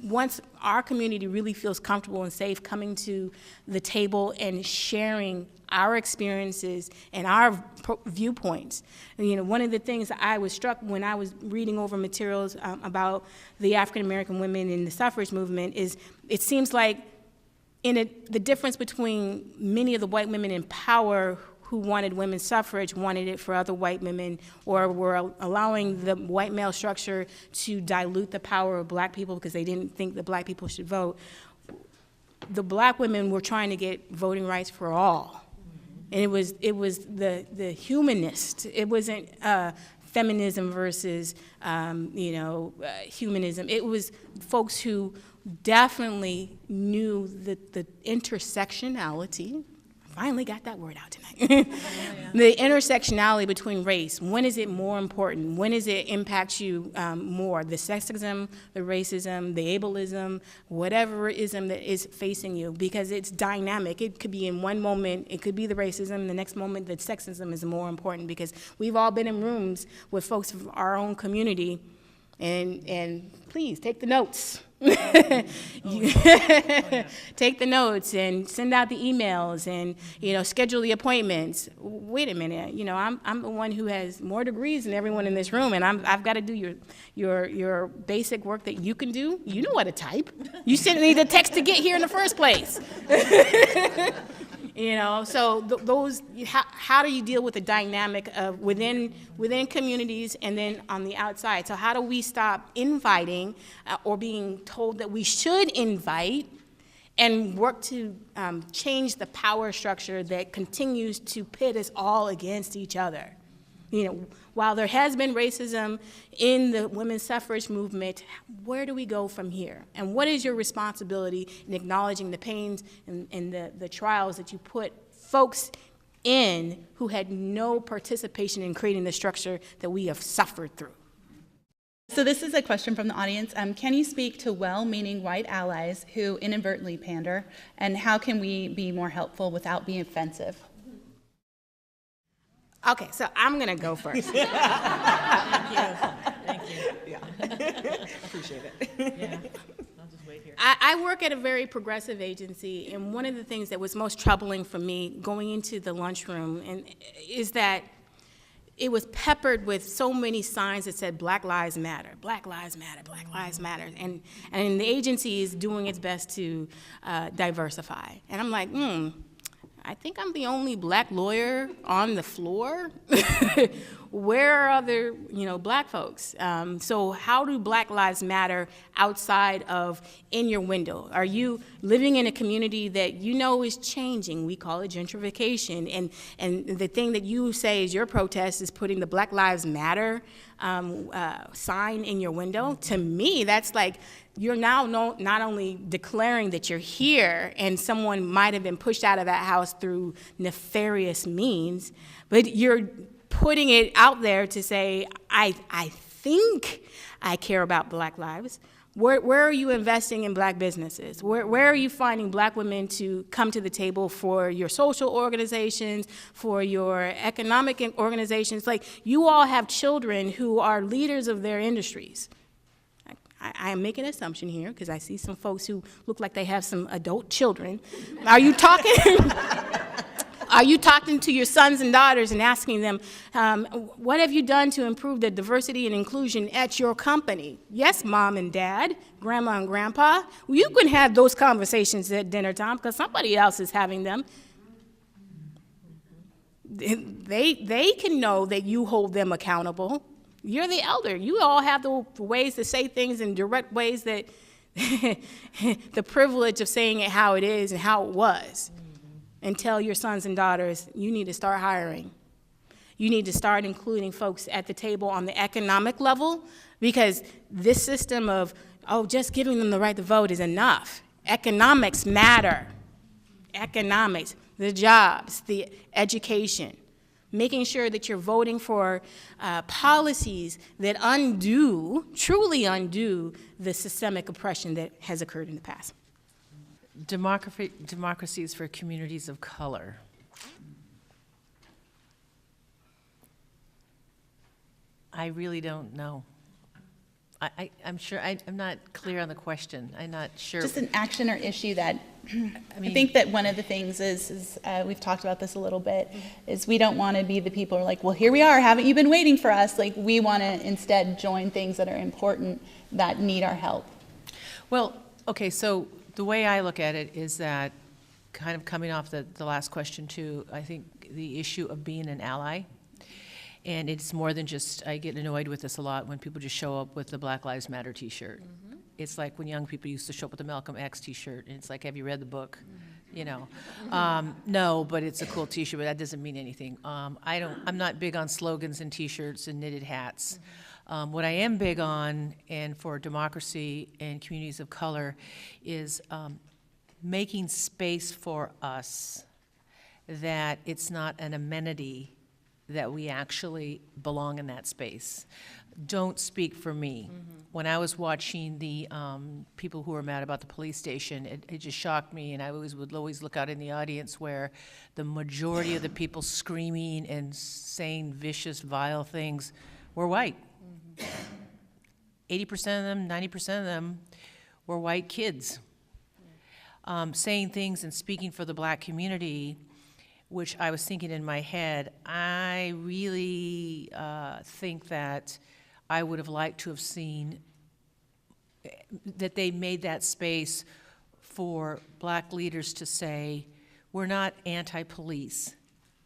once our community really feels comfortable and safe coming to the table and sharing our experiences and our viewpoints. One of the things I was struck when I was reading over materials about the African American women in the suffrage movement is it seems like the difference between many of the white women in power who wanted women's suffrage wanted it for other white women, or were allowing the white male structure to dilute the power of black people because they didn't think that black people should vote. The black women were trying to get voting rights for all. And it was the humanist. It wasn't feminism versus humanism. It was folks who definitely knew the intersectionality. Finally got that word out tonight. The intersectionality between race. When is it more important? When does it impact you more? The sexism, the racism, the ableism, whatever ism that is facing you, because it's dynamic. It could be in one moment, it could be the racism, the next moment the sexism is more important, because we've all been in rooms with folks from our own community, and please take the notes. Take the notes and send out the emails and schedule the appointments. Wait a minute, I'm the one who has more degrees than everyone in this room, and I've got to do your basic work that you can do. You know what to type. You sent me the text to get here in the first place. So those, how do you deal with the dynamic of within communities and then on the outside? So how do we stop inviting or being told that we should invite and work to change the power structure that continues to pit us all against each other? While there has been racism in the women's suffrage movement, where do we go from here? And what is your responsibility in acknowledging the pains and the trials that you put folks in who had no participation in creating the structure that we have suffered through? So this is a question from the audience. Can you speak to well-meaning white allies who inadvertently pander, and how can we be more helpful without being offensive? Okay, so I'm gonna go first. Thank you. Yeah. Appreciate it. Yeah. I'll just wait here. I work at a very progressive agency, and one of the things that was most troubling for me going into the lunchroom is that it was peppered with so many signs that said Black Lives Matter, Black Lives Matter, Black Lives Matter, and the agency is doing its best to diversify. And I'm like, I think I'm the only black lawyer on the floor. where are other, black folks? So how do Black Lives Matter outside of in your window? Are you living in a community that you know is changing? We call it gentrification. And the thing that you say is your protest is putting the Black Lives Matter sign in your window. To me, that's like, you're now not only declaring that you're here and someone might have been pushed out of that house through nefarious means, but you're putting it out there to say, I think I care about Black lives. Where are you investing in Black businesses? Where are you finding Black women to come to the table for your social organizations, for your economic organizations? Like, you all have children who are leaders of their industries. I am making an assumption here because I see some folks who look like they have some adult children. Are you talking? Are you talking to your sons and daughters and asking them, what have you done to improve the diversity and inclusion at your company? Yes, mom and dad, grandma and grandpa. Well, you can have those conversations at dinner time because somebody else is having them. They can know that you hold them accountable. You're the elder. You all have the ways to say things in direct ways that the privilege of saying it how it is and how it was. And tell your sons and daughters, you need to start hiring. You need to start including folks at the table on the economic level, because this system of, just giving them the right to vote is enough. Economics matter. Economics, the jobs, the education. Making sure that you're voting for policies that truly undo the systemic oppression that has occurred in the past. Democracies for communities of color. I really don't know. I'm sure, I'm not clear on the question. I'm not sure. Just an action or issue that, I think that one of the things is we've talked about this a little bit, is we don't want to be the people who are like, well, here we are, haven't you been waiting for us? Like, we want to instead join things that are important, that need our help. Well, okay, so the way I look at it is that, kind of coming off the last question too, I think the issue of being an ally, and it's more than just, I get annoyed with this a lot when people just show up with the Black Lives Matter t-shirt. Mm-hmm. It's like when young people used to show up with the Malcolm X t-shirt, and it's like, have you read the book? Mm-hmm. No, but it's a cool t-shirt, but that doesn't mean anything. I'm not big on slogans and t-shirts and knitted hats. Mm-hmm. What I am big on, and for democracy and communities of color, is making space for us, that it's not an amenity, that we actually belong in that space. Don't speak for me. Mm-hmm. When I was watching the people who were mad about the police station, it just shocked me, and I would always look out in the audience where the majority of the people screaming and saying vicious, vile things were white. 80% of them, 90% of them were white kids. Saying things and speaking for the Black community, which I was thinking in my head, I really think that I would have liked to have seen that they made that space for Black leaders to say, we're not anti-police,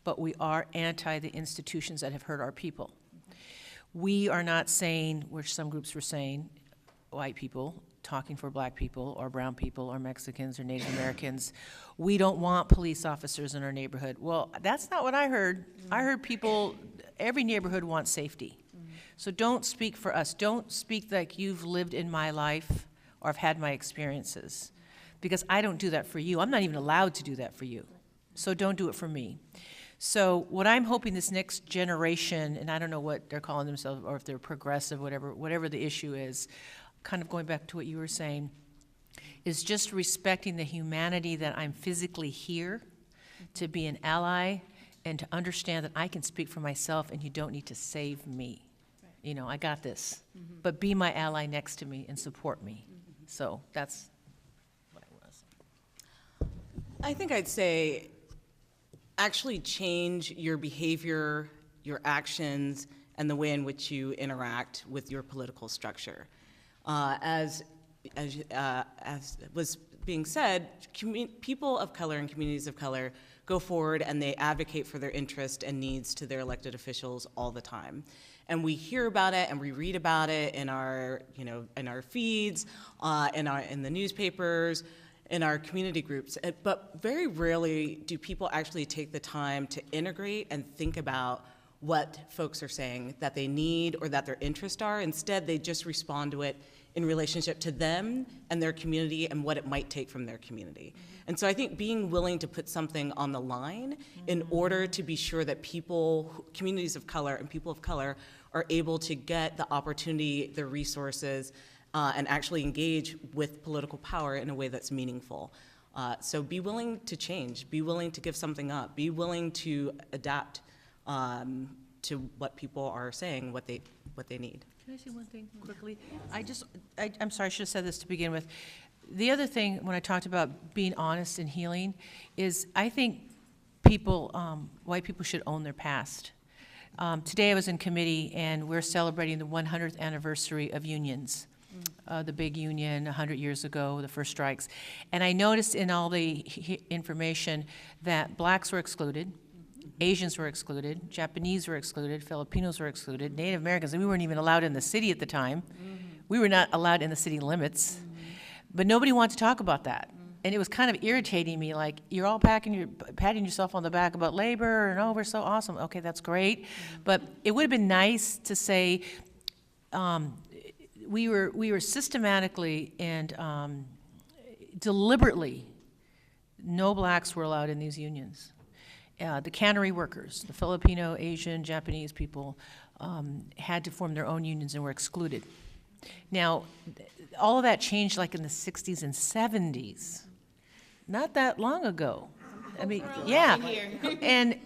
but we are anti the institutions that have hurt our people. We are not saying, which some groups were saying, white people, talking for Black people or brown people or Mexicans or Native Americans, we don't want police officers in our neighborhood. Well, that's not what I heard. I heard people, every neighborhood wants safety. So don't speak for us. Don't speak like you've lived in my life or have had my experiences, because I don't do that for you. I'm not even allowed to do that for you. So don't do it for me. So what I'm hoping this next generation, and I don't know what they're calling themselves, or if they're progressive, whatever the issue is, kind of going back to what you were saying, is just respecting the humanity that I'm physically here to be an ally and to understand that I can speak for myself and you don't need to save me. Right. I got this. Mm-hmm. But be my ally next to me and support me. Mm-hmm. So that's what I want to say. I think I'd say actually change your behavior, your actions, and the way in which you interact with your political structure. As was being said, people of color and communities of color go forward and they advocate for their interest and needs to their elected officials all the time. And we hear about it and we read about it in our, in our feeds, in the newspapers, in our community groups. But very rarely do people actually take the time to integrate and think about what folks are saying that they need or that their interests are. Instead, they just respond to it in relationship to them and their community and what it might take from their community. And so I think being willing to put something on the line in order to be sure that people, communities of color and people of color, are able to get the opportunity, the resources, and actually engage with political power in a way that's meaningful. So be willing to change, be willing to give something up, be willing to adapt to what people are saying, what they need. Can I say one thing quickly? I'm sorry, I should have said this to begin with. The other thing, when I talked about being honest and healing, is I think white people should own their past. Today I was in committee and we're celebrating the 100th anniversary of unions. The big union 100 years ago, the first strikes. And I noticed in all the information that blacks were excluded, Asians were excluded, Japanese were excluded, Filipinos were excluded, Native Americans, and we weren't even allowed in the city at the time. We were not allowed in the city limits. But nobody wanted to talk about that. And it was kind of irritating me, like, you're all patting yourself on the back about labor, and oh, we're so awesome. Okay, that's great. But it would have been nice to say, we were systematically and deliberately, no blacks were allowed in these unions. The cannery workers, the Filipino, Asian, Japanese people had to form their own unions and were excluded. Now, all of that changed like in the 60s and 70s, not that long ago. I mean, yeah,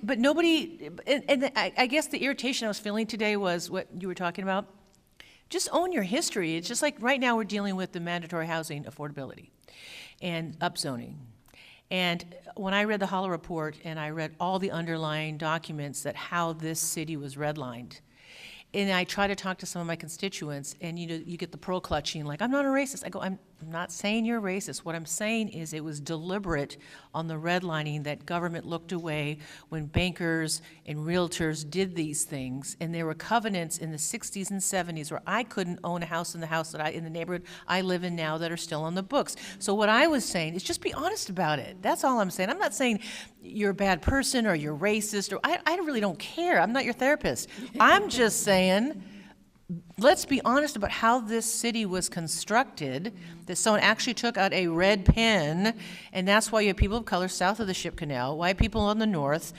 but nobody, and I guess the irritation I was feeling today was what you were talking about. Just own your history. It's just like right now we're dealing with the mandatory housing affordability and upzoning. And when I read the Hollow Report and I read all the underlying documents that how this city was redlined, and I try to talk to some of my constituents, and you get the pearl clutching, like, I'm not a racist. I go, I'm not saying you're racist. What I'm saying is it was deliberate on the redlining that government looked away when bankers and realtors did these things, and there were covenants in the 60s and 70s where I couldn't own a house in the neighborhood I live in now that are still on the books. So what I was saying is just be honest about it. That's all I'm saying. I'm not saying you're a bad person or you're racist, or I really don't care. I'm not your therapist. I'm just saying, let's be honest about how this city was constructed, that someone actually took out a red pen, and that's why you have people of color south of the Ship Canal, white people on the north.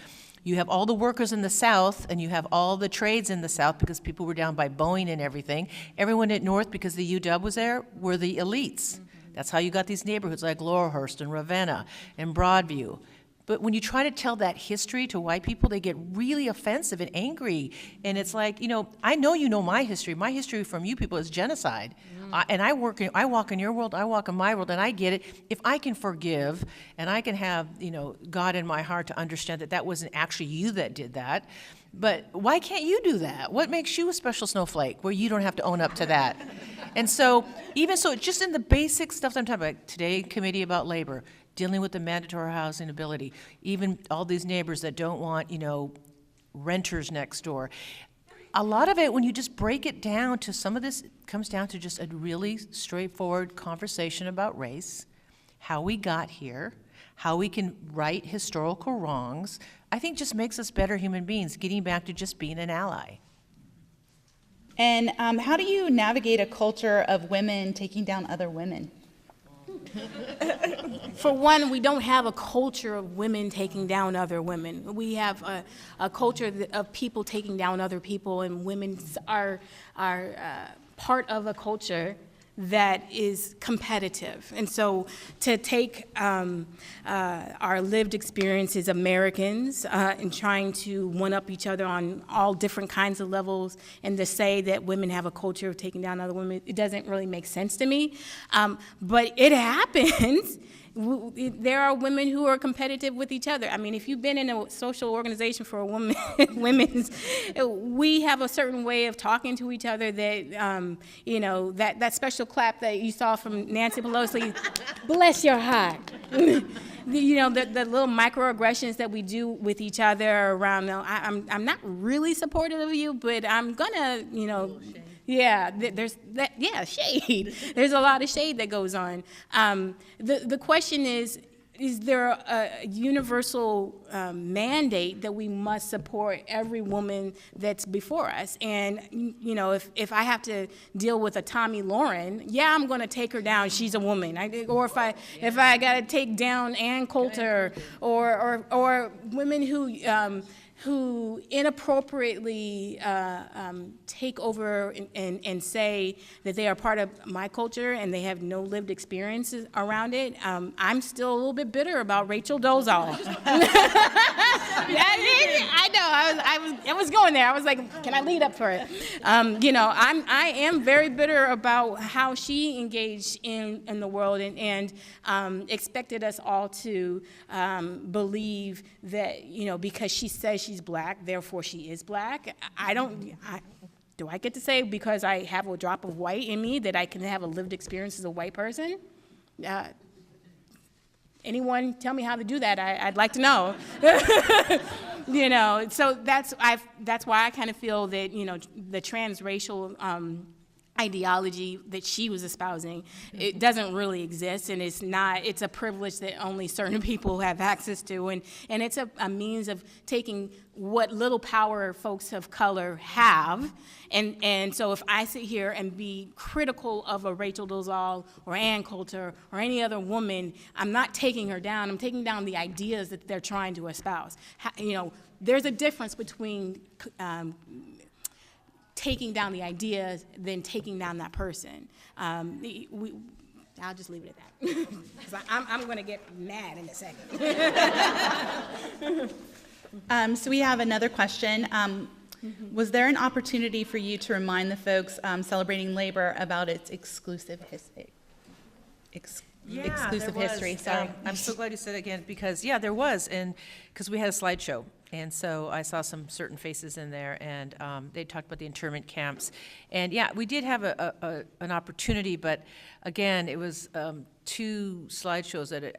You have all the workers in the south, and you have all the trades in the south because people were down by Boeing and everything. Everyone at north, because the UW was there, were the elites. That's how you got these neighborhoods like Laurelhurst and Ravenna and Broadview. But when you try to tell that history to white people, they get really offensive and angry. And it's like, I know you know my history. My history from you people is genocide. And I walk in your world, I walk in my world, and I get it. If I can forgive and I can have, God in my heart to understand that that wasn't actually you that did that, but why can't you do that? What makes you a special snowflake where you don't have to own up to that? And so, just in the basic stuff that I'm talking about, today committee about labor, dealing with the mandatory housing ability, even all these neighbors that don't want, renters next door. A lot of it, when you just break it down to some of this, comes down to just a really straightforward conversation about race, how we got here, how we can right historical wrongs. I think just makes us better human beings, getting back to just being an ally. And how do you navigate a culture of women taking down other women? For one, we don't have a culture of women taking down other women. We have a culture of people taking down other people, and women are part of a culture that is competitive. And so to take our lived experiences, Americans, and trying to one-up each other on all different kinds of levels, and to say that women have a culture of taking down other women, it doesn't really make sense to me. But it happens. there are women who are competitive with each other. I mean, if you've been in a social organization for a woman, we have a certain way of talking to each other that, you know, that special clap that you saw from Nancy Pelosi, bless your heart. You know, the little microaggressions that we do with each other around, I'm not really supportive of you, but I'm gonna, you know, yeah, there's that, yeah, shade. There's a lot of shade that goes on. The question is there a universal mandate that we must support every woman that's before us? And, you know, if I have to deal with a Tommy Lauren, yeah, I'm going to take her down. She's a woman. Or if I got to take down Ann Coulter or women who inappropriately take over and say that they are part of my culture and they have no lived experiences around it. I'm still a little bit bitter about Rachel Dolezal. I know, I was going there. I was like, can I lead up for it? You know, I am very bitter about how she engaged in the world and expected us all to believe that, you know, because she says she's black, therefore she is black. Do I get to say because I have a drop of white in me that I can have a lived experience as a white person? Anyone tell me how to do that? I'd like to know. You know, so that's why I kind of feel that, you know, the transracial ideology that she was espousing, it doesn't really exist, and it's a privilege that only certain people have access to, and it's a means of taking what little power folks of color have, and so if I sit here and be critical of a Rachel Dolezal or Ann Coulter or any other woman, I'm not taking her down, I'm taking down the ideas that they're trying to espouse. You know, there's a difference between taking down the ideas than taking down that person. I'll just leave it at that. 'Cause I'm going to get mad in a second. So we have another question. Was there an opportunity for you to remind the folks celebrating labor about its exclusive history? Exclusive history, sorry. I'm so glad you said it again, because, yeah, there was, and because we had a slideshow. And so I saw some certain faces in there, and they talked about the internment camps. And yeah, we did have an opportunity, but again, it was 2 slideshows that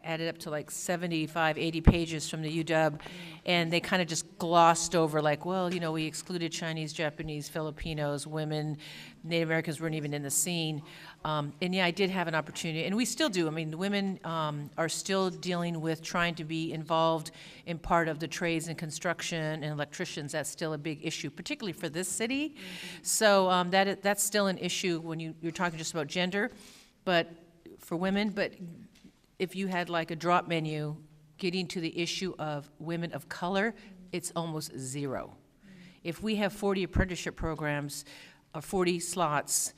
added up to like 75, 80 pages from the UW, and they kind of just glossed over like, well, you know, we excluded Chinese, Japanese, Filipinos, women, Native Americans weren't even in the scene. And yeah, I did have an opportunity, and we still do. I mean, the women are still dealing with trying to be involved in part of the trades and construction and electricians. That's still a big issue, particularly for this city. Mm-hmm. So that's still an issue when you're talking just about gender, but for women. But if you had like a drop menu getting to the issue of women of color, it's almost 0. If we have 40 apprenticeship programs, 40 slots,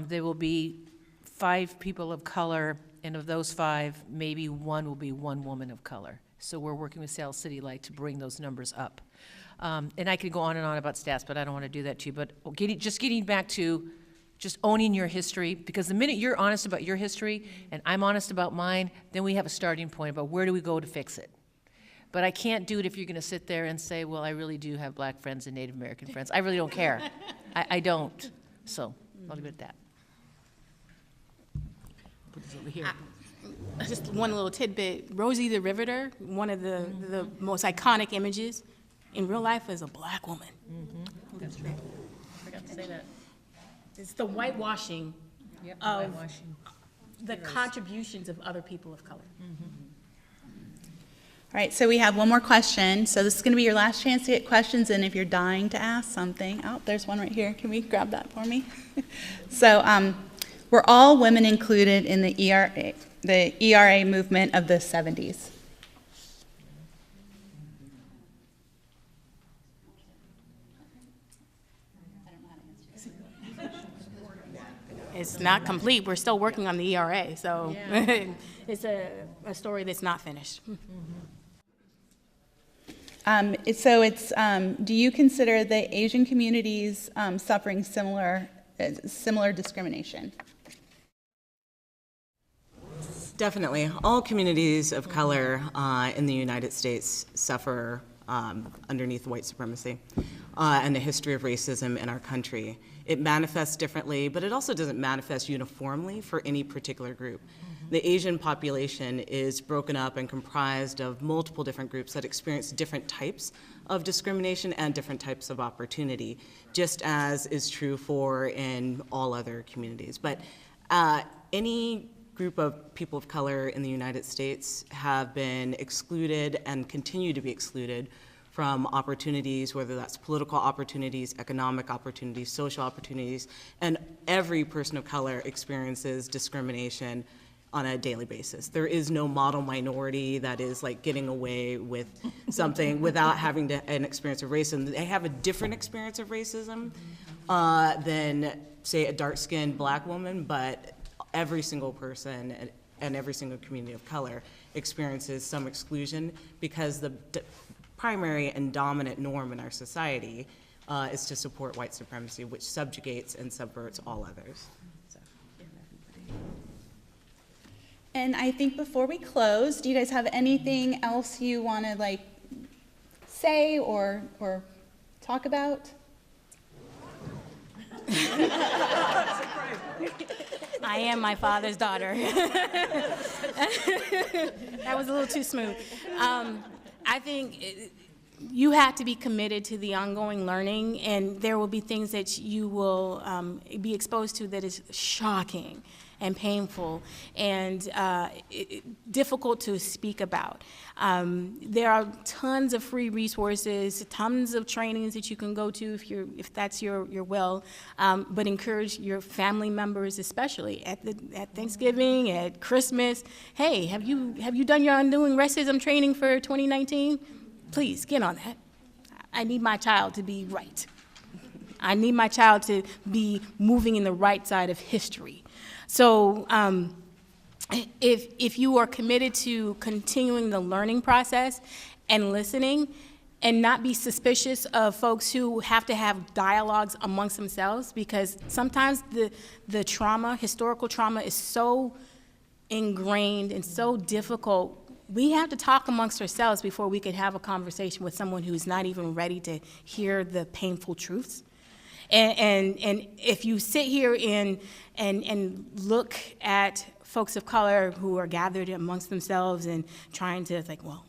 there will be 5 people of color, and of those 5, maybe 1 will be 1 woman of color. So we're working with Sal City Light to bring those numbers up. And I could go on and on about stats, but I don't want to do that to you. But getting back to just owning your history, because the minute you're honest about your history and I'm honest about mine, then we have a starting point about where do we go to fix it. But I can't do it if you're going to sit there and say, well, I really do have black friends and Native American friends. I really don't care. I don't. So I'll leave it at that. Put this over here. Just one little tidbit. Rosie the Riveter, one of the most iconic images in real life, is a black woman. Mm-hmm. That's true. I forgot to say that. It's the whitewashing of the contributions of other people of color. Mm-hmm. All right, so we have one more question. So this is going to be your last chance to get questions, and if you're dying to ask something, oh, there's one right here. Can we grab that for me? So were all women included in the ERA movement of the 70s? It's not complete. We're still working on the ERA, so yeah. It's a story that's not finished. Do you consider the Asian communities suffering similar discrimination? Definitely. All communities of color in the United States suffer underneath white supremacy and the history of racism in our country. It manifests differently, but it also doesn't manifest uniformly for any particular group. The Asian population is broken up and comprised of multiple different groups that experience different types of discrimination and different types of opportunity, just as is true for in all other communities. But any group of people of color in the United States have been excluded and continue to be excluded from opportunities, whether that's political opportunities, economic opportunities, social opportunities, and every person of color experiences discrimination on a daily basis. There is no model minority that is like getting away with something without having an experience of racism. They have a different experience of racism than, say, a dark-skinned black woman, but every single person and every single community of color experiences some exclusion because the primary and dominant norm in our society is to support white supremacy, which subjugates and subverts all others. And I think before we close, do you guys have anything else you want to like say or talk about? I am my father's daughter. That was a little too smooth. I think you have to be committed to the ongoing learning, and there will be things that you will be exposed to that is shocking and painful and difficult to speak about. There are tons of free resources, tons of trainings that you can go to if that's your will, but encourage your family members, especially at Thanksgiving, at Christmas. Hey, have you done your Undoing Racism training for 2019? Please get on that. I need my child to be right. I need my child to be moving in the right side of history. So if you are committed to continuing the learning process and listening and not be suspicious of folks who have to have dialogues amongst themselves, because sometimes the trauma, historical trauma, is so ingrained and so difficult. We have to talk amongst ourselves before we can have a conversation with someone who's not even ready to hear the painful truths. And if you sit here and look at folks of color who are gathered amongst themselves and trying to think, well,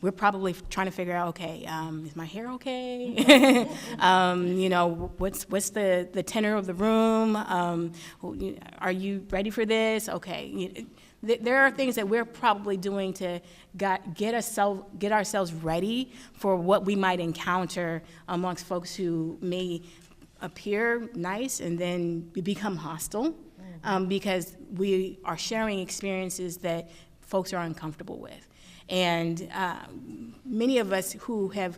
we're probably trying to figure out, okay, is my hair okay? You know, what's the tenor of the room? Are you ready for this? Okay. There are things that we're probably doing to get ourselves ready for what we might encounter amongst folks who may appear nice and then become hostile because we are sharing experiences that folks are uncomfortable with. And many of us who have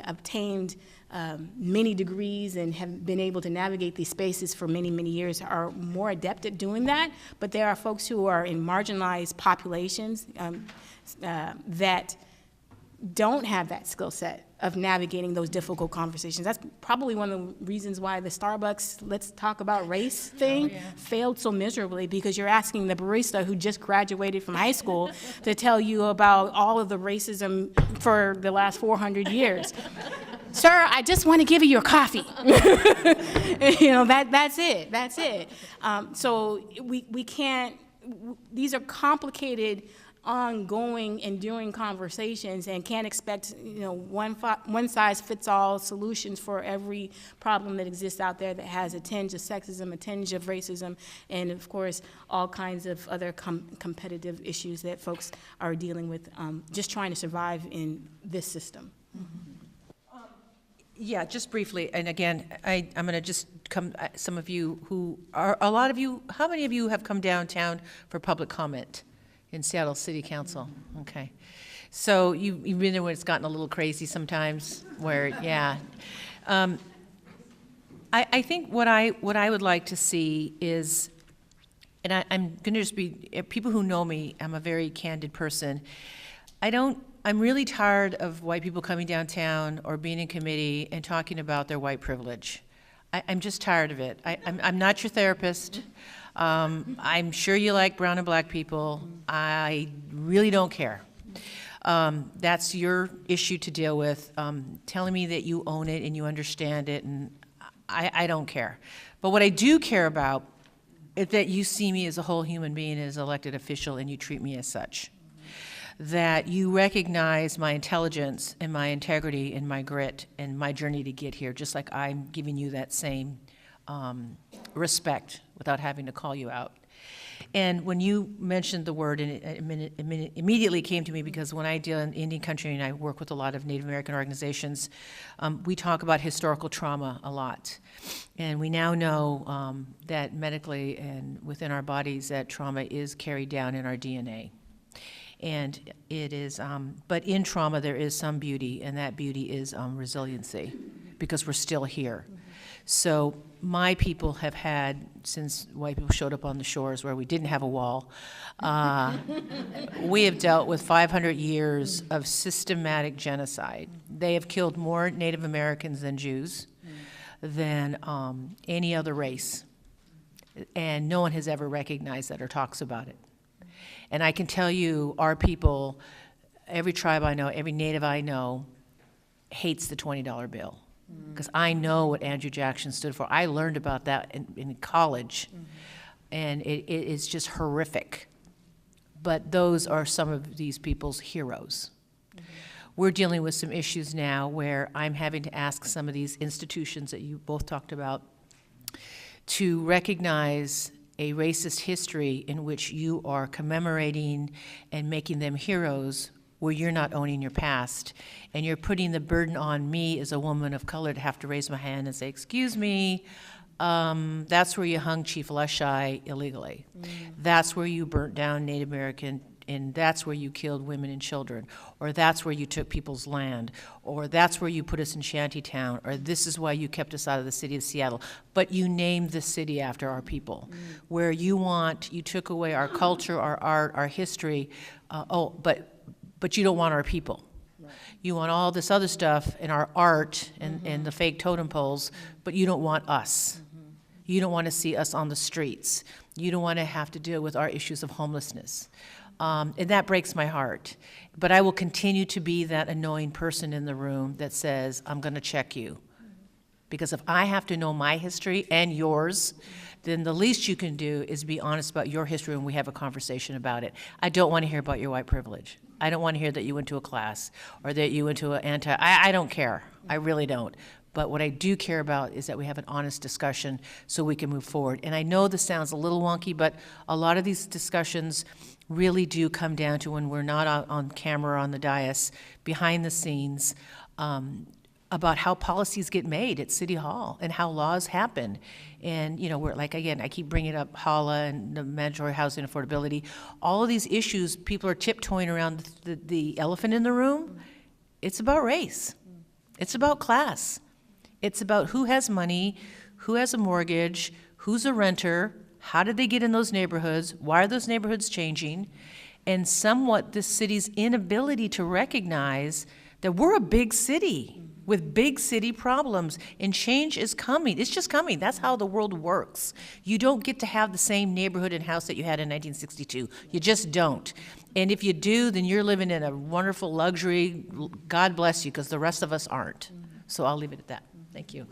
obtained many degrees and have been able to navigate these spaces for many, many years are more adept at doing that, but there are folks who are in marginalized populations that don't have that skill set of navigating those difficult conversations. That's probably one of the reasons why the Starbucks let's talk about race thing failed so miserably, because you're asking the barista who just graduated from high school to tell you about all of the racism for the last 400 years. Sir, I just want to give you your coffee. You know, that's it. So we can't, these are complicated, ongoing, enduring conversations, and can't expect, you know, one size fits all solutions for every problem that exists out there that has a tinge of sexism, a tinge of racism, and of course all kinds of other competitive issues that folks are dealing with, just trying to survive in this system. Yeah, just briefly, and again, I'm going to just come, some of you who are, a lot of you, how many of you have come downtown for public comment in Seattle City Council? Okay. So you've been there when it's gotten a little crazy sometimes, where, yeah. I think what I would like to see is, and I'm going to just be, people who know me, I'm a very candid person. I'm really tired of white people coming downtown or being in committee and talking about their white privilege. I'm just tired of it. I'm not your therapist. I'm sure you like brown and black people. I really don't care. That's your issue to deal with. Telling me that you own it and you understand it, and I don't care. But what I do care about is that you see me as a whole human being, as an elected official, and you treat me as such. That you recognize my intelligence and my integrity and my grit and my journey to get here, just like I'm giving you that same respect without having to call you out. And when you mentioned the word, and it immediately came to me, because when I deal in Indian country and I work with a lot of Native American organizations, we talk about historical trauma a lot. And we now know that medically and within our bodies that trauma is carried down in our DNA. And it is, but in trauma there is some beauty, and that beauty is resiliency, because we're still here. So my people have had, since white people showed up on the shores where we didn't have a wall, we have dealt with 500 years of systematic genocide. They have killed more Native Americans than Jews, than any other race. And no one has ever recognized that or talks about it. And I can tell you, our people, every tribe I know, every Native I know, hates the $20 bill. Because I know what Andrew Jackson stood for. I learned about that in college, and it is just horrific. But those are some of these people's heroes. We're dealing with some issues now where I'm having to ask some of these institutions that you both talked about to recognize a racist history in which you are commemorating and making them heroes, where you're not owning your past, and you're putting the burden on me as a woman of color to have to raise my hand and say, excuse me, that's where you hung Chief Lushai illegally. That's where you burnt down Native American, and that's where you killed women and children, or that's where you took people's land, or that's where you put us in shantytown, or this is why you kept us out of the city of Seattle. But you named the city after our people, where you took away our culture, our art, our history, but you don't want our people. Right. You want all this other stuff and our art and the fake totem poles, but you don't want us. You don't want to see us on the streets. You don't want to have to deal with our issues of homelessness. And that breaks my heart. But I will continue to be that annoying person in the room that says, I'm going to check you. Because if I have to know my history and yours, then the least you can do is be honest about your history when we have a conversation about it. I don't want to hear about your white privilege. I don't want to hear that you went to a class or that you went to an I don't care. I really don't. But what I do care about is that we have an honest discussion so we can move forward. And I know this sounds a little wonky, but a lot of these discussions really do come down to when we're not on camera on the dais, behind the scenes, about how policies get made at City Hall and how laws happen. And, we're like, again, I keep bringing up HALA and the mandatory housing affordability. All of these issues, people are tiptoeing around the elephant in the room. It's about race. It's about class. It's about who has money, who has a mortgage, who's a renter, how did they get in those neighborhoods, why are those neighborhoods changing, and somewhat this city's inability to recognize that we're a big city with big city problems, and change is coming. It's just coming. That's how the world works. You don't get to have the same neighborhood and house that you had in 1962. You just don't. And if you do, then you're living in a wonderful luxury. God bless you, because the rest of us aren't. So I'll leave it at that. Thank you.